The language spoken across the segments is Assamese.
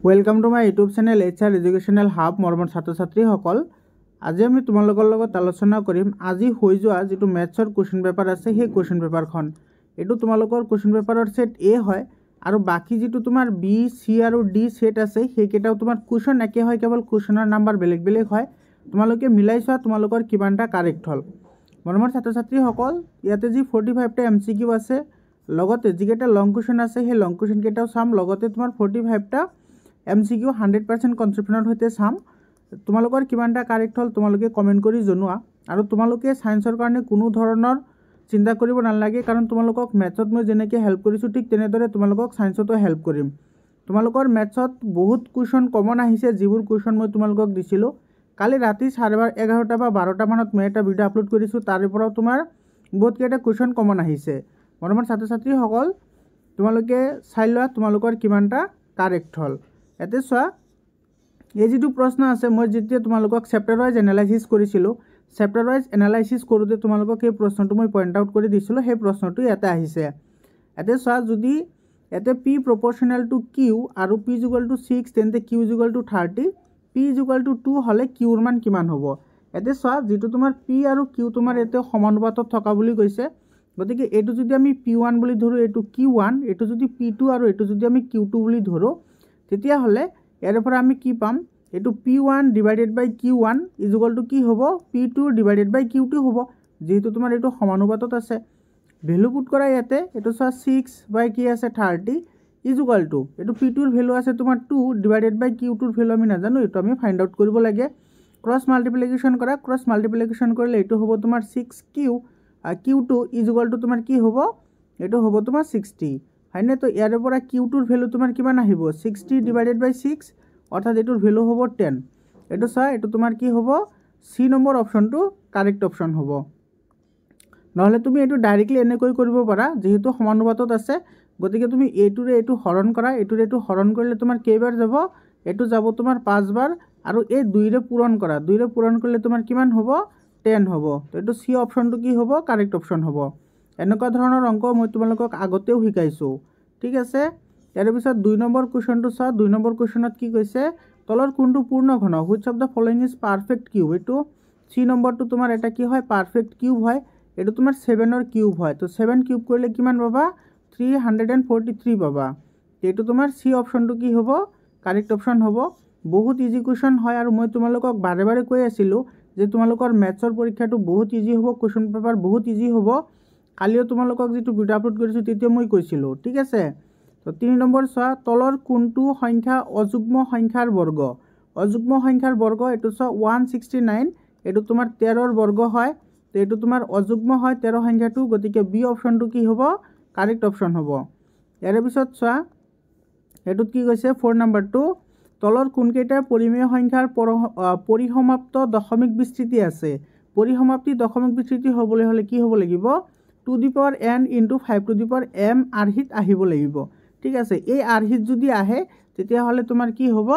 Welcome to my YouTube channel HR educational hub मरমৰ ছাত্ৰ ছাত্ৰীসকল আজি আমি তোমালোকৰ লগত আলোচনা কৰিম আজি হৈ যোৱা যেটো ম্যাথছৰ কোৱেশ্চন পেপাৰ আছে সেই কোৱেশ্চন পেপাৰখন এটো তোমালোকৰ কোৱেশ্চন পেপাৰৰ সেট A হয় আৰু বাকি যেটো তোমাৰ B C আৰু D সেট আছে সেইকেটাও তোমাৰ কোৱেশ্চন একে হয় কেৱল কোৱেশ্চনৰ নাম্বাৰ বেলেগ বেলেগ হয় তোমালোকে মিলাই চোৱা তোমালোকৰ কিমানটা কাৰেক্ট হল মৰমৰ ছাত্ৰ ছাত্ৰীসকল ইয়াতে যি 45 টা MCQ আছে লগতে যিকেটা লং কোৱেশ্চন আছে সেই লং কোৱেশ্চন কেটাও চাম লগতে তোমাৰ 45 টা MCQ 100% কনসেপ্টনৰ হৈতে চাম তোমালোকৰ কিমানটা কাৰেক্ট হল তোমালোকে কমেন্ট কৰি জনোৱা আৰু তোমালোকে সায়েন্সৰ কাৰণে কোনো ধৰণৰ চিন্তা কৰিব নালাগে কাৰণ তোমালোকক ম্যাথছত মই যেনেকৈ হেল্প কৰিছো ঠিক তেনেদৰে তোমালোকক সায়েন্সতো হেল্প কৰিম তোমালোকৰ ম্যাথছত বহুত কোৱেশ্চন কমন আহিছে যিবোৰ কোৱেশ্চন মই তোমালোকক দিছিলো কালি ৰাতি 11:30 বা 12টা মানত মই এটা ভিডিও আপলোড কৰিছো তাৰে পৰা তোমাৰ বহুত কেইটা কোৱেশ্চন কমন আহিছে মৰমৰ ছাত্ৰ ছাত্ৰীসকল তোমালোকে চাই লোৱা তোমালোকৰ কিমানটা কাৰেক্ট হল এতে চোৱা এই যেটো প্ৰশ্ন আছে মই যেতিয়া তোমালোকক চেপ্টাৰ ওয়াইজ এনালাইসিস কৰিছিলো চেপ্টাৰ ওয়াইজ এনালাইসিস কৰোতে তোমালোকক এই প্ৰশ্নটো মই পইণ্ট আউট কৰি দিছিলো সেই প্ৰশ্নটো ইয়াতে আহিছে এতে চোৱা যদি এতে p proportional to q আৰু p = 6 তেন্তে q = 30 p = 2 হলে q ৰ মান কিমান হ'ব এতে চোৱা যেটো তোমাৰ p আৰু q তোমাৰ এতে সমানুপাতত থকা বুলি কৈছে গতিকে এটো যদি আমি p1 বুলি ধৰো এটো q1 এটো যদি p2 আৰু এটো যদি আমি q2 বুলি ধৰো তেতিয়া হলে ইয়াৰ পৰা আমি কি পাম এটো p1 ডিভাইডেড বাই q1 = কি হ'ব p2 ডিভাইডেড বাই q2 হ'ব যেহেতু তোমাৰ এটো সমানুপাতত আছে ভ্যালু পুট কৰা ইয়াতে এটো চোৱা 6 বাই কি আছে 30 = এটো p2 ৰ ভ্যালু আছে তোমাৰ 2 ডিভাইডেড বাই q2 ৰ ভ্যালু আমি নাজানো এটো আমি ফাইন্ড আউট কৰিব লাগে ক্ৰস মাল্টিপ্লিকেশন কৰা ক্ৰস মাল্টিপ্লিকেশন কৰিলে এটো হ'ব তোমাৰ 6q q2 = তোমাৰ কি হ'ব এটো হ'ব তোমাৰ 60 হয়নে তো ইয়াৰ পৰা q2 ৰ ভ্যালু তোমাৰ কিমান আহিব 60 ডিভাইডেড বাই 6 অৰ্থাৎ এটোৰ ভ্যালু হ'ব 10 এটো চা এটো তোমাৰ কি হ'ব সি নম্বৰ অপশনটো কাৰেক্ট অপশন হ'ব নহলে তুমি এটো ডাইৰেক্টলি এনেকৈ কৰিব পাৰা যেহেতু সমানুপাতত আছে গতিকে তুমি এটোৰে এটো হৰণ কৰা এটোৰে এটো হৰণ কৰিলে তোমাৰ কেইবাৰ যাব এটো যাব তোমাৰ 5 বাৰ আৰু এই 2 ৰে পূৰণ কৰা 2 ৰে পূৰণ কৰিলে তোমাৰ কিমান হ'ব 10 হ'ব তো এটো সি অপশনটো কি হ'ব কারেক্ট অপশন হ'ব এনেকুৱা ধৰণৰ অংক মই তোমালোকক আগতেও শিকাইছো ঠিক আছে ইয়াৰ পিছত 2 নম্বৰ কোৱেশ্চনটো চা 2 নম্বৰ কোৱেশ্চনত কি কৈছে তলৰ কোনটো পূৰ্ণ ঘন which of the following is perfect cube এটো সি নম্বৰটো তোমাৰ এটা কি হয় পাৰফেক্ট কিউব হয় এটো তোমাৰ 7 ৰ কিউব হয় তো 7 কিউব কৰিলে কিমান পাবা 343 পাবা এটো তোমাৰ সি অপশনটো কি হ'ব কাৰেক্ট অপশন হ'ব বহুত ইজি কোৱেশ্চন হয় আৰু মই তোমালোকক বাৰে বাৰে কৈ আছিলো যে তোমালোকৰ ম্যাথছৰ পৰীক্ষাটো বহুত ইজি হ'ব কোৱেশ্চন পেপাৰ বহুত ইজি হ'ব কালিও তোমালোকক যেটো ভিডিও আপলোড কৰিছো তেতিয়া মই কৈছিলো ঠিক আছে তো 3 নম্বৰ চোৱা তলৰ কোনটো সংখ্যা অযুগ্ম সংখ্যাৰ বৰ্গ এটো চোৱা 169 এটো তোমাৰ 13 ৰ বৰ্গ হয় তো এটো তোমাৰ অযুগ্ম হয় 13 সংখ্যাটো গতিকে বি অপশনটো কি হ'ব কারেক্ট অপশন হ'ব ইয়াৰ পিছত চোৱা এটোত কি কৈছে 4 নম্বৰটো তলৰ কোনকেইটা পৰিমেয় সংখ্যাৰ পৰিসমাপ্ত দশমিক বিস্তৃতি আছে পৰিসমাপ্তি দশমিক বিস্তৃতি হ'বলৈ হলে কি হ'ব লাগিব 2 to the power n * 5 to the power m আৰহিত আহিব লাগিব ঠিক আছে এই আৰহিত যদি আহে তেতিয়া হলে তোমাৰ কি হ'ব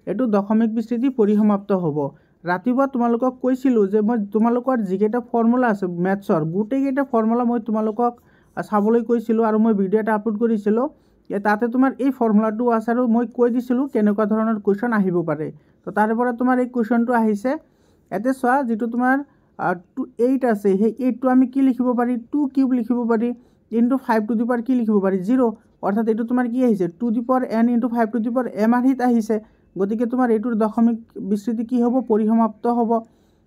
এটো দশমিক বিস্তৃতি পৰিসমাপ্ত হ'ব ৰাতিবা তোমালোকক কৈছিলো যে মই তোমালোকৰ যিকেটা ফৰ্মুলা আছে ম্যাথছৰ গুটেকেটা ফৰ্মুলা মই তোমালোকক চাবলৈ কৈছিলো আৰু মই ভিডিও এটা আপলোড কৰিছিলো তাতে তোমাৰ এই ফৰ্মুলাটো আছে আৰু মই কৈ দিছিলো কেনেকুৱা ধৰণৰ কোৱেশ্চন আহিব পাৰে তো তাৰে পৰা তোমাৰ এই কোৱেশ্চনটো আহিছে এতে চোৱা যেটো তোমাৰ 8 আছে সেই 8 টো আমি কি লিখিব পাৰি 2 কিউব লিখিব পাৰি ইনটু 5 টু দি পাৱাৰ কি লিখিব পাৰি 0 অৰ্থাৎ এটো তোমাৰ কি আহিছে 2 to the power n * 5 to the power m আৰহিত আহিছে গতিকে তোমাৰ এটোৰ দশমিক বিস্তৃতি কি হ'ব পৰিসমাপ্ত হ'ব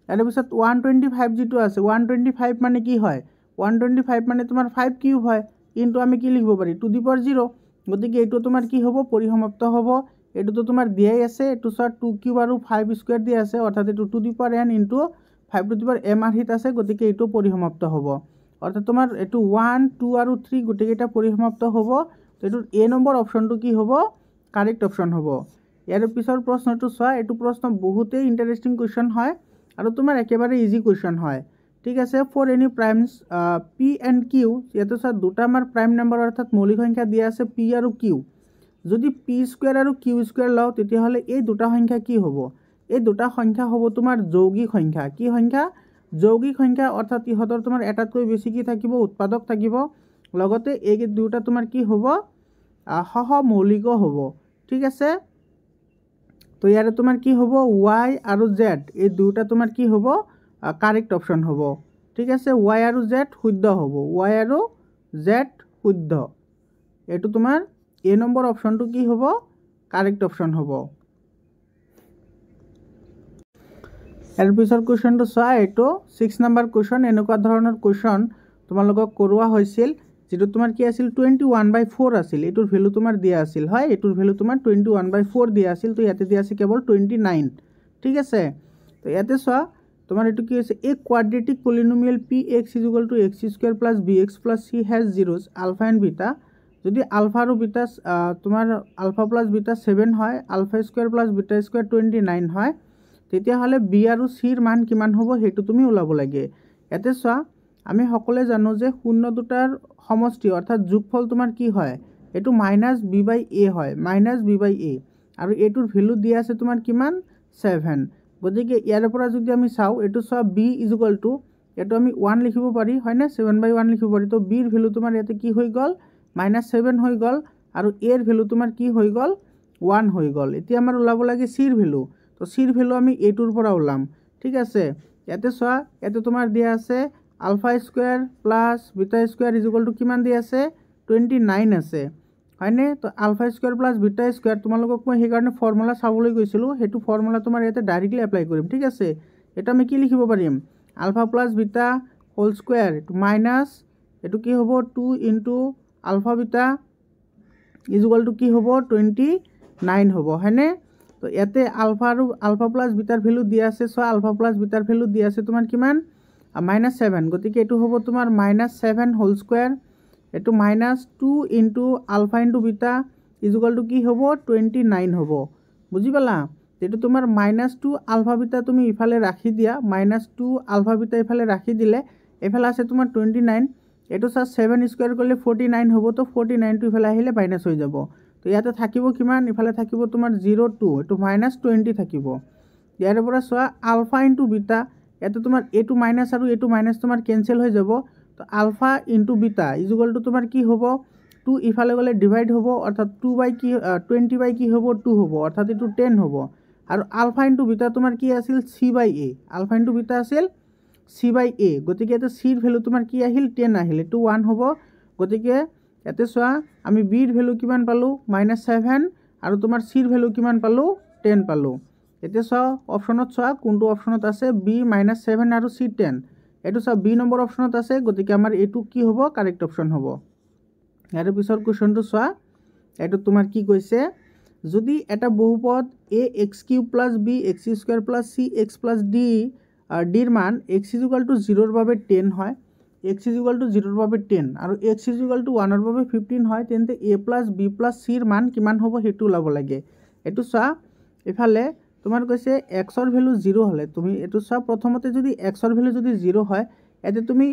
এৰ পিছত 125 যেটো আছে 125 মানে কি হয় 125 মানে তোমাৰ 5 কিউব হয় ইনটু আমি কি লিখিব পাৰি 2 টু দি পাৱাৰ 0 গতিকে এটো তোমাৰ কি হ'ব পৰিসমাপ্ত হ'ব এটো তো তোমাৰ দিয়াই আছে এটো চোৱা 2 কিউব আৰু 5 স্কয়াৰ দি আছে অৰ্থাৎ এটো 2 to the power n into 5 to the power m আৰহিত আছে গতিকে এটো পৰিসমাপ্ত হ'ব অৰ্থাৎ তোমাৰ এটো 1 2 আৰু 3 গুটেকেটা পৰিসমাপ্ত হ'ব তো এটো এ নম্বৰ অপশনটো কি হ'ব কাৰেক্ট অপশন হ'ব ইয়াৰ পিছৰ প্ৰশ্নটো চোৱা এটো প্ৰশ্ন বহুতেই ইন্টাৰেস্টিং কোৱেশ্চন হয় আৰু তোমাৰ একেবাৰে ইজি কোৱেশ্চন হয় ঠিক আছে for any primes p and q ইয়াতে চোৱা দুটা আমাৰ প্ৰাইম নম্বৰ অৰ্থাৎ মৌলিক সংখ্যা দিয়া আছে p আৰু q যদি p স্কয়াৰ আৰু q স্কয়াৰ লও তেতিয়া হলে এই দুটা সংখ্যা কি হ'ব এই দুটা সংখ্যা হ'ব তোমাৰ যৌগিক সংখ্যা কি সংখ্যা যৌগিক সংখ্যা অৰ্থাৎ ইহতৰ তোমাৰ এটাতকৈ বেছি কি থাকিব উৎপাদক থাকিব লগতে এই দুটা তোমাৰ কি হ'ব সহমৌলিক হ'ব ঠিক আছে তো ইয়াৰে তোমাৰ কি হ'ব y আৰু z এই দুটা তোমাৰ কি হ'ব কাৰেক্ট অপশ্যন হ'ব ঠিক আছে y আৰু z শুদ্ধ হ'ব y আৰু z শুদ্ধ এইটো তোমাৰ এ নম্বৰ অপশ্যনটো কি হ'ব কাৰেক্ট অপশ্যন হ'ব ইয়াৰ পিছৰ কুৱেশ্যনটো চোৱা এইটো 6 নম্বৰ কুৱেশ্যন এনেকুৱা ধৰণৰ কুৱেশ্যন তোমালোকক কৰোৱা হৈছিল যেটো তোমাৰ কি আছিল 21/4 আছিল এটোৰ ভ্যালু তোমাৰ দিয়া আছিল হয় এটোৰ ভ্যালু তোমাৰ 21/4 দিয়া আছিল তো ইয়াতে দিয়া আছে কেৱল 29 ঠিক আছে তো ইয়াতে চোৱা তোমাৰ এটো কি আছে a quadratic polynomial px = x² + bx + c has zeros alpha and beta যদি আলফা আৰু বিটা তোমাৰ আলফা প্লাস বিটা 7 হয় alpha square plus beta square 29 হয় তেতিয়া হলে b আৰু c ৰ মান কিমান হ'ব হেতু তুমি উলাব লাগে ইয়াতে চোৱা আমি সকলে জানো যে শূন্য দুটাৰ সমষ্টি অৰ্থাৎ যোগফল তোমাৰ কি হয় এটো -b/a হয় -b/a আৰু এটোৰ ভ্যালু দিয়া আছে তোমাৰ কিমান 7 গতিকে ইয়াৰ পৰা যদি আমি চাও এটো চোৱা b = এটো আমি 1 লিখিব পাৰি হয় না 7/1 লিখিব পাৰি তো b ৰ ভ্যালু তোমাৰ ইয়াতে কি হৈ গল -7 হৈ গল আৰু a ৰ ভ্যালু তোমাৰ কি হৈ গল 1 হৈ গল এতিয়া আমাৰ উলাব লাগে c ৰ ভ্যালু তো c ৰ ভ্যালু আমি এটোৰ পৰা উলাম ঠিক আছে ইয়াতে চোৱা এটো তোমাৰ দিয়া আছে alpha square plus beta square = কিমান দিয়া আছে 29 আছে হয়নে তো alpha square plus beta square তোমালোকক মই সেই কাৰণে ফৰ্মুলা চাবলৈ গৈছিলো হেতু ফৰ্মুলা তোমাৰ ইয়াতে ডাইৰেক্টলি এপ্লাই কৰিম ঠিক আছে এটা আমি কি লিখিব পাৰিম alpha plus beta whole square minus এটো কি হ'ব 2 * আলফা বিটা = কি হ'ব 29 হ'ব হয়নে তো ইয়াতে আলফা আৰু আলফা প্লাস বিটাৰ ভ্যালু দিয়া আছে সো আলফা প্লাস বিটাৰ ভ্যালু দিয়া আছে তোমাৰ কিমান -7 গতিকে এটো হ'ব তোমাৰ -7 হোল স্কয়ার এটো -2 * আলফা * বিটা = কি হ'ব 29 হ'ব বুজি পালা এটো তোমাৰ -2 আলফা বিটা তুমি ইফালে ৰাখি দিয়া -2 আলফা বিটা ইফালে ৰাখি দিলে এফালে আছে তোমাৰ 29 এটো 7 স্কয়াৰ কৰিলে 49 হ'ব তো 49 টো ইফালে আহিলে মাইনাস হৈ যাব তো ইয়াতে থাকিব কিমান ইফালে থাকিব তোমাৰ 02 এটো -20 থাকিব ইয়াৰ পৰা চোৱা আলফা * বিটা এটো তোমাৰ এটো মাইনাস আৰু এটো মাইনাস তোমাৰ ক্যান্সেল হৈ যাব তো আলফা * বিটা = তোমাৰ কি হ'ব 2 ইফালে গলে ডিভাইড হ'ব অৰ্থাৎ 20 কি হ'ব 2 হ'ব অৰ্থাৎ এটো 10 হ'ব আৰু আলফা * বিটা তোমাৰ কি আছিল c/a আলফা * বিটা আছিল c/a গতিকে এটা c ৰ ভ্যালু তোমাৰ কি আহিল 10 আহিল এটো 1 হ'ব গতিকে এতে চোৱা আমি b ৰ ভ্যালু কিমান পালো -7 আৰু তোমাৰ c ৰ ভ্যালু কিমান পালো 10 পালো এতে চোৱা অপচনত চোৱা কোনটো অপচনত আছে b -7 আৰু c 10 এটো চোৱা b নম্বৰ অপচনত আছে গতিকে আমাৰ এটো কি হ'ব কাৰেক্ট অপচন হ'ব ইয়াৰ পিছৰ কোৱেশ্চনটো চোৱা এটো তোমাৰ কি কৈছে যদি এটা বহুপদ ax³ + bx² + cx + d ৰ মান x = 0 ৰ বাবে 10 হয় x = 0 ৰ বাবে 10 আৰু x = 1 ৰ বাবে 15 হয় তেন্তে a + b + c ৰ মান কিমান হ'ব হেতু উলাব লাগে এটো চোৱা ইফালে তোমাৰ কৈছে x ৰ ভ্যালু 0 হলে তুমি এটো চোৱা প্ৰথমতে যদি x ৰ ভ্যালু যদি 0 হয় এতে তুমি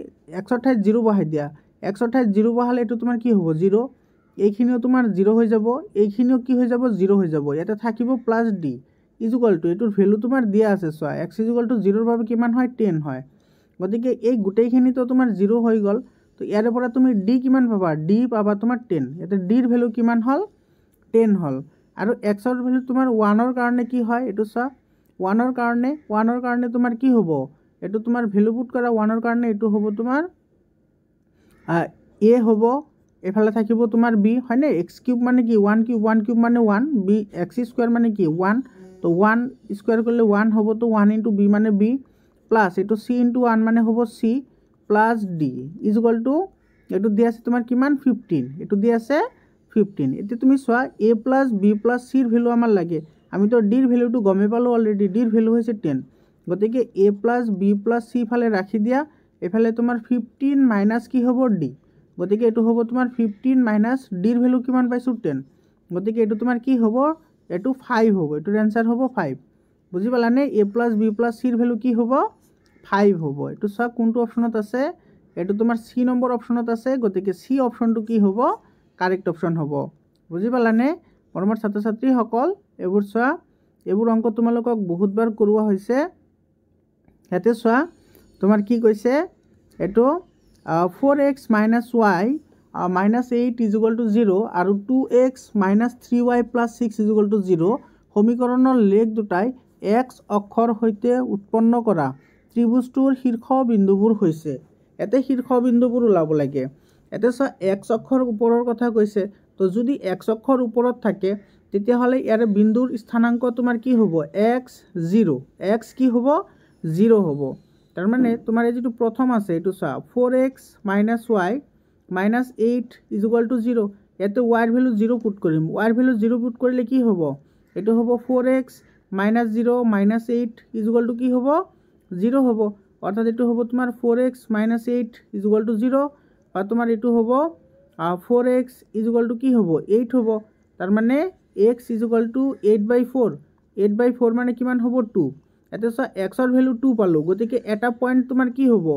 x ৰ ঠাইত 0 বহাই দিয়া x ৰ ঠাইত 0 বহালে এটো তোমাৰ কি হ'ব 0 এইখিনিও তোমাৰ 0 হৈ যাব এইখিনিও কি হৈ যাব 0 হৈ যাব ইয়াতে থাকিব + d = এটোৰ ভ্যালু তোমাৰ দিয়া আছে চোৱা x = 0 ৰ বাবে কিমান হয় 10 হয় গতিকে এই গোটেইখিনি তো তোমাৰ 0 হৈ গল তো ইয়াৰে পৰা তুমি d কিমান পাবা d পাবা তোমাৰ 10 ইয়াতে d ৰ ভ্যালু কিমান হল 10 হল আৰু x ৰ ভ্যালু তোমাৰ 1 ৰ কাৰণে কি হয় এটো চোৱা 1 ৰ কাৰণে তোমাৰ কি হ'ব এটো তোমাৰ ভ্যালু পুট কৰা 1 ৰ কাৰণে এটো হ'ব তোমাৰ a হ'ব এফালে থাকিব তোমাৰ b হয়নে x³ মানে কি 1³ মানে 1 b x² মানে কি 1 তো 1 স্কয়ার করলে 1 হ'ব তো 1 * b মানে b প্লাস এটো c * 1 মানে হ'ব c প্লাস d = এটো দিয়া আছে তোমাৰ কিমান 15 এটো দিয়া আছে 15 এতে তুমি চোৱা a + b + c ৰ ভ্যালু আমাৰ লাগে আমি তো d ৰ ভ্যালুটো গমে পালো অলৰেডি d ৰ ভ্যালু হৈছে 10 গতিকে a + b + c ফালে ৰাখি দিয়া এফালে তোমাৰ 15 মাইনাস কি হ'ব d গতিকে এটো হ'ব তোমাৰ 15 মাইনাস d ৰ ভ্যালু কিমান পাইছো 10 গতিকে এটো তোমাৰ কি হ'ব এটো 5 হ'ব এটোৰ आंसर হ'ব 5 বুজি পালানে a + b + c ৰ ভ্যালু কি হ'ব 5 হ'ব এটো চোৱা কোনটো অপচনত আছে এটো তোমাৰ c নম্বৰ অপচনত আছে গতিকে c অপচনটো কি হ'ব কাৰেক্ট অপচন হ'ব বুজি পালানে মৰমৰ ছাত্ৰ ছাত্ৰী সকল এবোৰ চোৱা এবোৰ অংক তোমালোকক বহুতবাৰ কৰোৱা হৈছে হেতে চোৱা তোমাৰ কি কৈছে এটো 4x - y -8 = 0 আৰু 2x - 3y + 6 = 0 সমীকৰণৰ লেখ দুটাই এক্স অক্ষৰ সৈতে উৎপন্ন কৰা ত্ৰিভুজটোৰ শীৰ্ষবিন্দুবোৰ হৈছে। ইয়াতে শীৰ্ষবিন্দুবোৰ ওলাব লাগে। ইয়াতে চোৱা এক্স অক্ষৰ ওপৰৰ কথা কৈছে, তো যদি এক্স অক্ষৰ ওপৰত থাকে তেতিয়াহ'লে ইয়াৰে বিন্দুৰ স্থানাংক তোমাৰ কি হ'ব? এক্স 0। এক্স কি হ'ব? 0 হ'ব। তাৰমানে তোমাৰ এই যিটো প্ৰথম আছে এইটো চোৱা 4x - y - 8 = 0। ইয়াতে ৱাইৰ ভেলু 0 পুট কৰিম। ৱাইৰ ভেলু 0 পুট কৰিলে কি হ'ব? এইটো হ'ব 4x - 0 - 8 = কি হ'ব? 0 হ'ব। অৰ্থাৎ এইটো হ'ব তোমাৰ 4x - 8 = 0, বা তোমাৰ এইটো হ'ব 4x = কি হ'ব? 8 হ'ব। তাৰমানে x = 8/4। 8/4 মানে কিমান হ'ব? 2। ইয়াতে চোৱা এক্সৰ ভেলু 2 পালোঁ, গতিকে এটা পইণ্ট তোমাৰ কি হ'ব?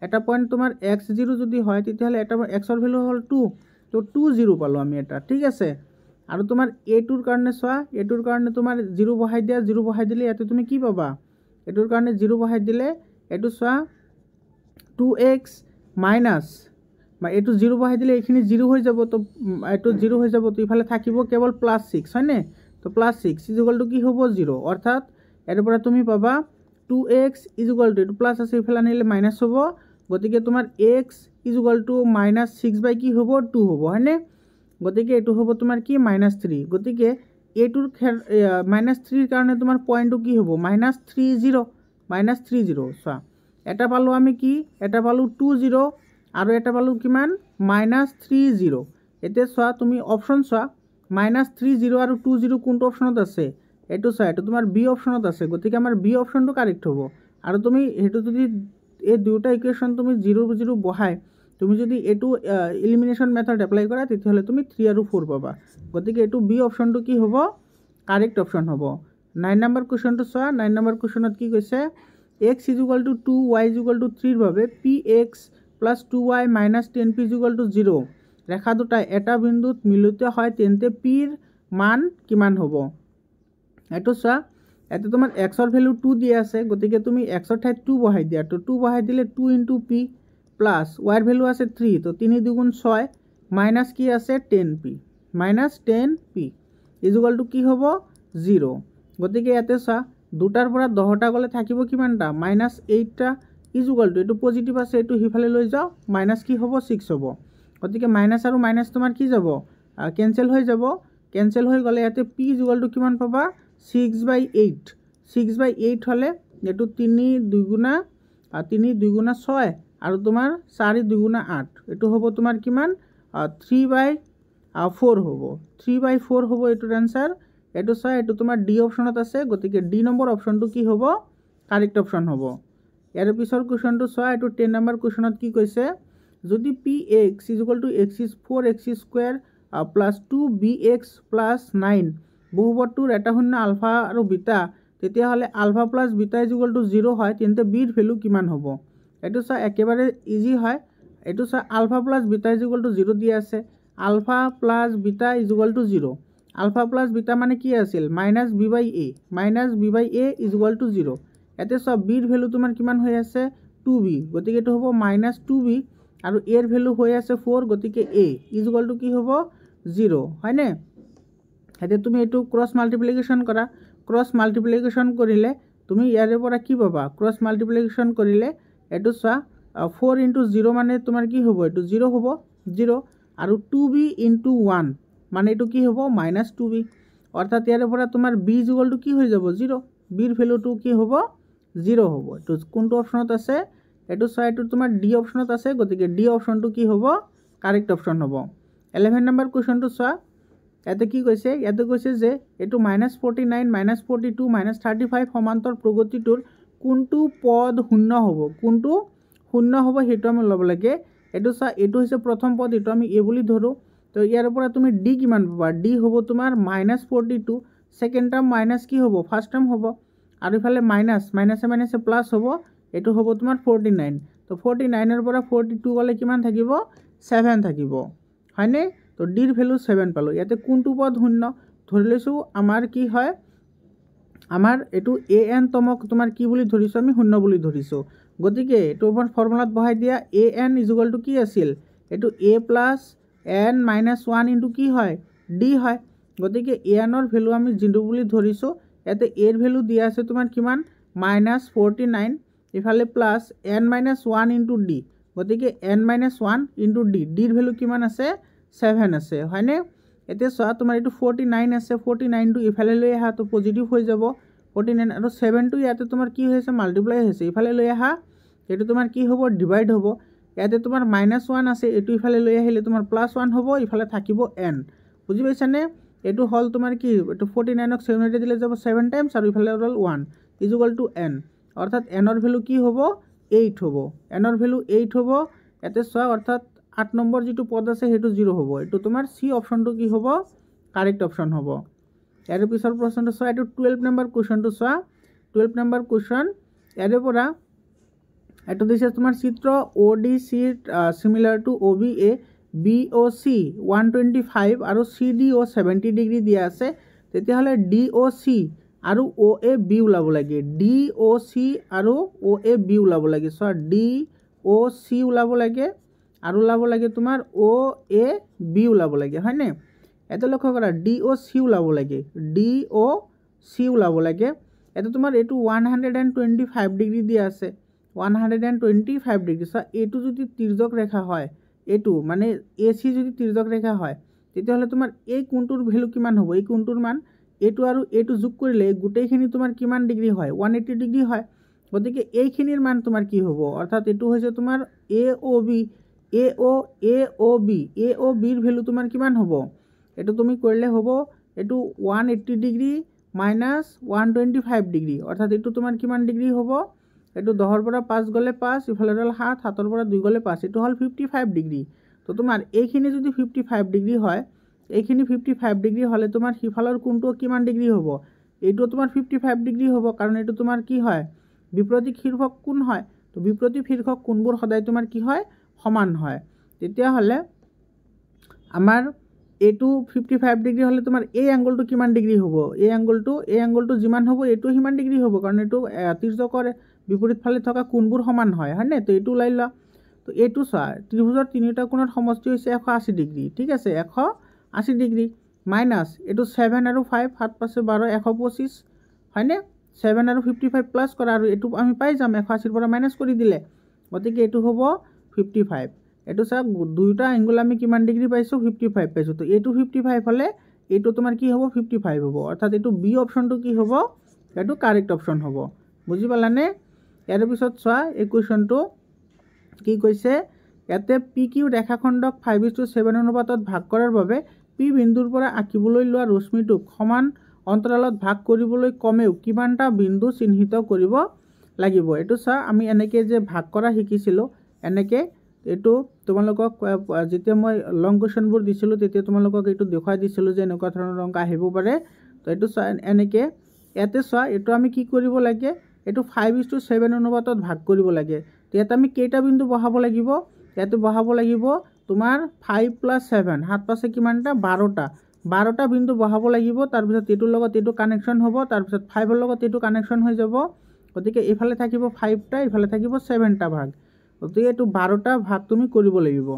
এটা পইণ্ট তোমাৰ x0 যদি হয় তেতিয়াহ'লে এটা এক্সৰ ভেলু হ'ল 2, তো 2 0 পালোঁ আমি এটা। ঠিক আছে। আৰু তোমাৰ এইটোৰ কাৰণে চোৱা, এইটোৰ কাৰণে তোমাৰ 0 বহাই দিয়া। 0 বহাই দিলে ইয়াতে তুমি কি পাবা? এইটোৰ কাৰণে 0 বহাই দিলে এইটো চোৱা 2x মাইনাছ, এইটো 0 বহাই দিলে এইখিনি 0 হৈ যাব, তো এইটো 0 হৈ যাব, তো ইফালে থাকিব কেৱল +6 হয়নে? তো +6 = কি হ'ব? 0। অৰ্থাৎ ইয়াৰ পৰা তুমি পাবা 2x = এইটো প্লাছ আছে ইফালে আনিলে মাইনাছ হ'ব, গতিকে তোমাৰ x = -6 কি হ'ব? 2 হ'ব হয়নে? গতিকে এইটো হ'ব তোমাৰ কি? -3। গতিকে এইটোৰ -3ৰ কাৰণে তোমাৰ পইণ্টটো কি হ'ব? -30। -30 চোৱা এটা পালোঁ আমি কি? এটা পালোঁ 20 আৰু এটা পালোঁ কিমান? -30। এতিয়া চোৱা তুমি অপশ্যন চোৱা, -30 আৰু 20 কোনটো অপশ্যনত আছে? এইটো চোৱা, এইটো তোমাৰ বি অপশ্যনত আছে, গতিকে আমাৰ বি অপশ্যনটো কাৰেক্ট হ'ব। আৰু তুমি সেইটো যদি এই দুয়োটা ইকুৱেশ্যন তুমি 0 বহাই তুমি যদি এইটো ইলিমিনেশ্যন মেথড এপ্লাই কৰা তেতিয়াহ'লে তুমি 3 আৰু 4 পাবা। গতিকে এইটো বি অপশ্যনটো কি হ'ব? কাৰেক্ট অপশ্যন হ'ব। 9 নম্বৰ কুৱেশ্যনটো চোৱা। 9 নম্বৰ কুৱেশ্যনত কি কৈছে? x = 2, y = 3 ৰ বাবে px + 2y - 10p = 0 ৰেখা দুটাই এটা বিন্দুত মিলিত হয় তেন্তে pৰ মান কিমান হ'ব? এইটো চোৱা, ইয়াতে তোমাৰ এক্সৰ ভেলু 2 দিয়া আছে, গতিকে তুমি এক্সৰ ঠাইত 2 বহাই দিয়া। তো 2 বহাই দিলে 2 × p প্লাছ ৱাইৰ ভেলু আছে 3, তো 3 × 2 = 6 মাইনাছ কি আছে? 10p = কি হ'ব? 0। গতিকে ইয়াতে চোৱা দুটাৰ পৰা 10টা গ'লে থাকিব কিমানটা? -8টা = এইটো পজিটিভ আছে, এইটো সিফালে লৈ যাওঁ, মাইনাছ কি হ'ব? 6 হ'ব। গতিকে মাইনাছ আৰু মাইনাছ তোমাৰ কি যাব? কেঞ্চেল হৈ যাব। কেঞ্চেল হৈ গ'লে ইয়াতে p = কিমান পাবা? 6/8। 6/8 হ'লে এইটো 3 2 6 আৰু তোমাৰ 4 2 8, এইটো হ'ব তোমাৰ কিমান? 3/4 হ'ব। 3/4 হ'ব এইটোৰ এনচাৰ। এইটো চোৱা, এইটো তোমাৰ ডি অপশ্যনত আছে, গতিকে ডি নম্বৰ অপশ্যনটো কি হ'ব? কাৰেক্ট অপশ্যন হ'ব। ইয়াৰ পিছৰ কুৱেশ্যনটো চোৱা, এইটো 10 নম্বৰ কুৱেশ্যনত কি কৈছে? যদি px = 4x² + 2bx + 9 বহুপদটোৰ এটা শূন্য আলফা আৰু বিটা, তেতিয়াহ'লে আলফা + বিটা = 0 হয় তেন্তে বিৰ ভেলু কিমান হ'ব? এইটো চোৱা একেবাৰে ইজি হয়। এইটো চোৱা আলফা + বিটা = 0 দিয়া আছে। আলফা + বিটা = 0। আলফা + বিটা মানে কি আছিল? -b/a। -b/a = 0। ইয়াতে চোৱা বিৰ ভেলু তোমাৰ কিমান হৈ আছে? 2b, গতিকে এইটো হ'ব -2b, আৰু এৰ ভেলু হৈ আছে 4, গতিকে a = কি হ'ব? 0 হয়নে? এতিয়া তুমি এইটো ক্ৰছ মাল্টিপ্লিকেশ্যন কৰা। ক্ৰছ মাল্টিপ্লিকেশ্যন কৰিলে তুমি ইয়াৰে পৰা কি পাবা? ক্ৰছ মাল্টিপ্লিকেশ্যন কৰিলে এইটো চোৱা 4 × 0 মানে তোমাৰ কি হ'ব? এইটো 0 হ'ব। 0 আৰু 2b × 1 মানে এইটো কি হ'ব? -2b। অৰ্থাৎ ইয়াৰে পৰা তোমাৰ b = কি হৈ যাব? 0। বিৰ ভেলুটো কি হ'ব? 0 হ'ব। এইটো কোনটো অপশ্যনত আছে? এইটো চোৱা, এইটো তোমাৰ ডি অপশ্যনত আছে, গতিকে ডি অপশ্যনটো কি হ'ব? কাৰেক্ট অপশ্যন হ'ব। 11 নম্বৰ কুৱেশ্যনটো চোৱা। ইয়াতে কি কৈছে? ইয়াতে কৈছে যে এইটো -49 -42 -35 সমান্তৰ প্ৰগতিটোৰ কোনটো পদ শূন্য হ'ব? কোনটো শূন্য হ'ব সেইটো আমি ল'ব লাগে। এইটো চোৱা, এইটো হৈছে প্ৰথম পদ, এইটো আমি a বুলি ধৰোঁ। তো ইয়াৰ পৰা তুমি d কিমান পাবা? d হ'ব তোমাৰ -42, ছেকেণ্ড টাৰ্ম মাইনাছ কি হ'ব? ফাৰ্ষ্ট টাৰ্ম হ'ব, আৰু ইফালে মাইনাছে প্লাছ হ'ব, এইটো হ'ব তোমাৰ 49। তো 49ৰ পৰা 42 গ'লে কিমান থাকিব? 7 থাকিব হয়নে? তো ডিৰ ভেলু 7 পালোঁ। ইয়াতে কোনটো পদ শূন্য? ধৰি লৈছোঁ আমাৰ কি হয়? আমাৰ এইটো an তমক তোমাৰ কি বুলি ধৰিছোঁ? আমি শূন্য বুলি ধৰিছোঁ। গতিকে এইটো আমাৰ ফৰ্মুলাত বহাই দিয়া। an = কি আছিল? এইটো a + n - 1 × কি হয়? d হয়। গতিকে এনৰ ভেলু আমি 0 বুলি ধৰিছোঁ ইয়াতে এৰ ভেলু দিয়া আছে তোমাৰ কিমান -49 ইফালে প্লাছ n-1 ইনটু ডি গতিকে n-1 ইনটু ডি ডিৰ ভেলু কিমান আছে 7 আছে হয়নে এতিয়া চোৱা তোমাৰ এইটো 49 আছে 49 টো ইফালে লৈ আহা তো পজিটিভ হৈ যাব 49 আৰু 7 টো ইয়াতে তোমাৰ কি হৈছে মাল্টিপ্লাই হৈছে ইফালে লৈ আহা এইটো তোমাৰ কি হ'ব ডিভাইড হ'ব ইয়াতে তোমাৰ -1 আছে এইটো ইফালে লৈ আহিলে তোমাৰ +1 হ'ব ইফালে থাকিব n বুজি পাইছানে এইটো হল তোমাৰ কি এইটো 49 ক 7 ৰে দিলে যাব 7 টাইমছ আৰু ইফালে হ'ল 1 = n অৰ্থাৎ n ৰ ভ্যালু কি হ'ব 8 হ'ব n ৰ ভ্যালু 8 হ'ব এতে চোৱা অৰ্থাৎ 8 নম্বৰ যেটো পদ আছে হেতু 0 হ'ব এটো তোমাৰ সি অপশনটো কি হ'ব কাৰেক্ট অপশন হ'ব ইয়াৰ পিছৰ প্ৰশ্নটো চোৱা এটো 12 নম্বৰ কোৱেশ্চনটো চোৱা 12 নম্বৰ কোৱেশ্চন ইয়াৰে পৰা এটো দিছে তোমাৰ চিত্ৰ ODC similar to OBA BOC 125 আৰু CDO 70 ডিগ্ৰী দিয়া আছে তেতিয়া হলে DOC আৰু OAB ওলাব লাগে DOC আৰু OAB ওলাব লাগে সো DOC ওলাব লাগে আৰু ওলাব লাগে তোমাৰ OAB ওলাব লাগে হয়নে এটা লক্ষ্য কৰা DOC ওলাব লাগে DOC ওলাব লাগে এটা তোমাৰ এটো 125 ডিগ্ৰী দিয়া আছে 125 ডিগ্ৰী সো এটো যদি তিৰ্যক ৰেখা হয় এটো মানে AC যদি তিৰ্যক ৰেখা হয় তেতিয়া হলে তোমাৰ এই কোণটোৰ ভ্যালু কিমান হ'ব এই কোণটোৰ মান এটো আৰু এটো যোগ কৰিলে গুটেইখিনি তোমাৰ কিমান ডিগ্ৰী হয় 180 ডিগ্ৰী হয় গতিকে এইখিনিৰ মান তোমাৰ কি হ'ব অৰ্থাৎ এটো হৈছে তোমাৰ AOB AOB ৰ ভ্যালু তোমাৰ কিমান হ'ব এটো তুমি কৰিলে হ'ব এটো 180 ডিগ্ৰী মাইনাস 125 ডিগ্ৰী অৰ্থাৎ এটো তোমাৰ কিমান ডিগ্ৰী হ'ব এটো 10 ৰ পৰা 5 গলে 5 ইফালে হ'ল 7 7 ৰ পৰা 2 গলে 5 এটো হ'ল 55 ডিগ্ৰী তো তোমাৰ এইখিনি যদি 55 ডিগ্ৰী হয় এইখিনি 55 ডিগ্ৰী হলে তোমাৰ হিফালৰ কোণটো কিমান ডিগ্ৰী হ'ব এইটো তোমাৰ 55 ডিগ্ৰী হ'ব কাৰণ এটো তোমাৰ কি হয় বিপৰীত শীৰ্ষক কোণ হয় তো বিপৰীত শীৰ্ষক কোণবোৰ সদায় তোমাৰ কি হয় সমান হয় তেতিয়া হলে আমাৰ এটো 55 ডিগ্ৰী হলে তোমাৰ এই এংগলটো কিমান ডিগ্ৰী হ'ব এই এংগলটো যিমান হ'ব এটো হিমান ডিগ্ৰী হ'ব কাৰণ এটো তিৰ্যকৰ বিপৰীত ফালে থকা কোণবোৰ সমান হয় হয়নে তো এটো ওলাই ল তো এটো চোৱা ত্ৰিভুজৰ তিনিটা কোণৰ সমষ্টি হৈছে 180 ডিগ্ৰী ঠিক আছে 180 ডিগ্ৰী মাইনাস এটো 7 আৰু 5 7 5 12 125 হয়নে 7 আৰু 55 প্লাস কৰা আৰু এটো আমি পাই যাম 180 ৰ পৰা মাইনাস কৰি দিলে গতিকে এটো হ'ব 55 এটো চা দুইটা এংগল আমি কিমান ডিগ্ৰী পাইছো 55 পাইছো তো এটো 55 হলে এটো তোমাৰ কি হ'ব 55 হ'ব অৰ্থাৎ এটো বি অপশনটো কি হ'ব এটো কাৰেক্ট অপশন হ'ব বুজি পালানে ইয়াৰ পিছত চোৱা এই কোৱেশ্চনটো কি কৈছে ইয়াতে PQ ৰেখাখণ্ডক 5:7 অনুপাতত ভাগ কৰাৰ বাবে P বিন্দুৰ পৰা আঁকিবলৈ লোৱা ৰশ্মিটোক সমান অন্তৰালত ভাগ কৰিবলৈ কমেও কিমানটা বিন্দু চিহ্নিত কৰিব লাগিব এটো চা আমি এনেকে যে ভাগ কৰা শিকিছিলো এনেকে এটো তোমালোকক যেতিয়া মই লং কোৱেশ্চনবোৰ দিছিলো তেতিয়া তোমালোকক এটো দেখাই দিছিলো যে এনেকুৱা ধৰণৰ অংক আহিব পাৰে তো এটো চা এনেকে ইয়াতে চোৱা এটো আমি কি কৰিব লাগে এটো 5:7 অনুপাতত ভাগ কৰিব লাগে ইয়াতে আমি কেইটা বিন্দু বহাব লাগিব ইয়াতে বহাব লাগিব তোমাৰ 5 + 7 7 পাছে কিমানটা 12টা বিন্দু বহাব লাগিব তাৰ পিছত এটোৰ লগত এটো কানেকশন হ'ব তাৰ পিছত 5 ৰ লগত এটো কানেকশন হৈ যাব গতিকে এফালে থাকিব 5টা এফালে থাকিব 7টা ভাগ গতিকে এটো 12টা ভাগ তুমি কৰিব লাগিব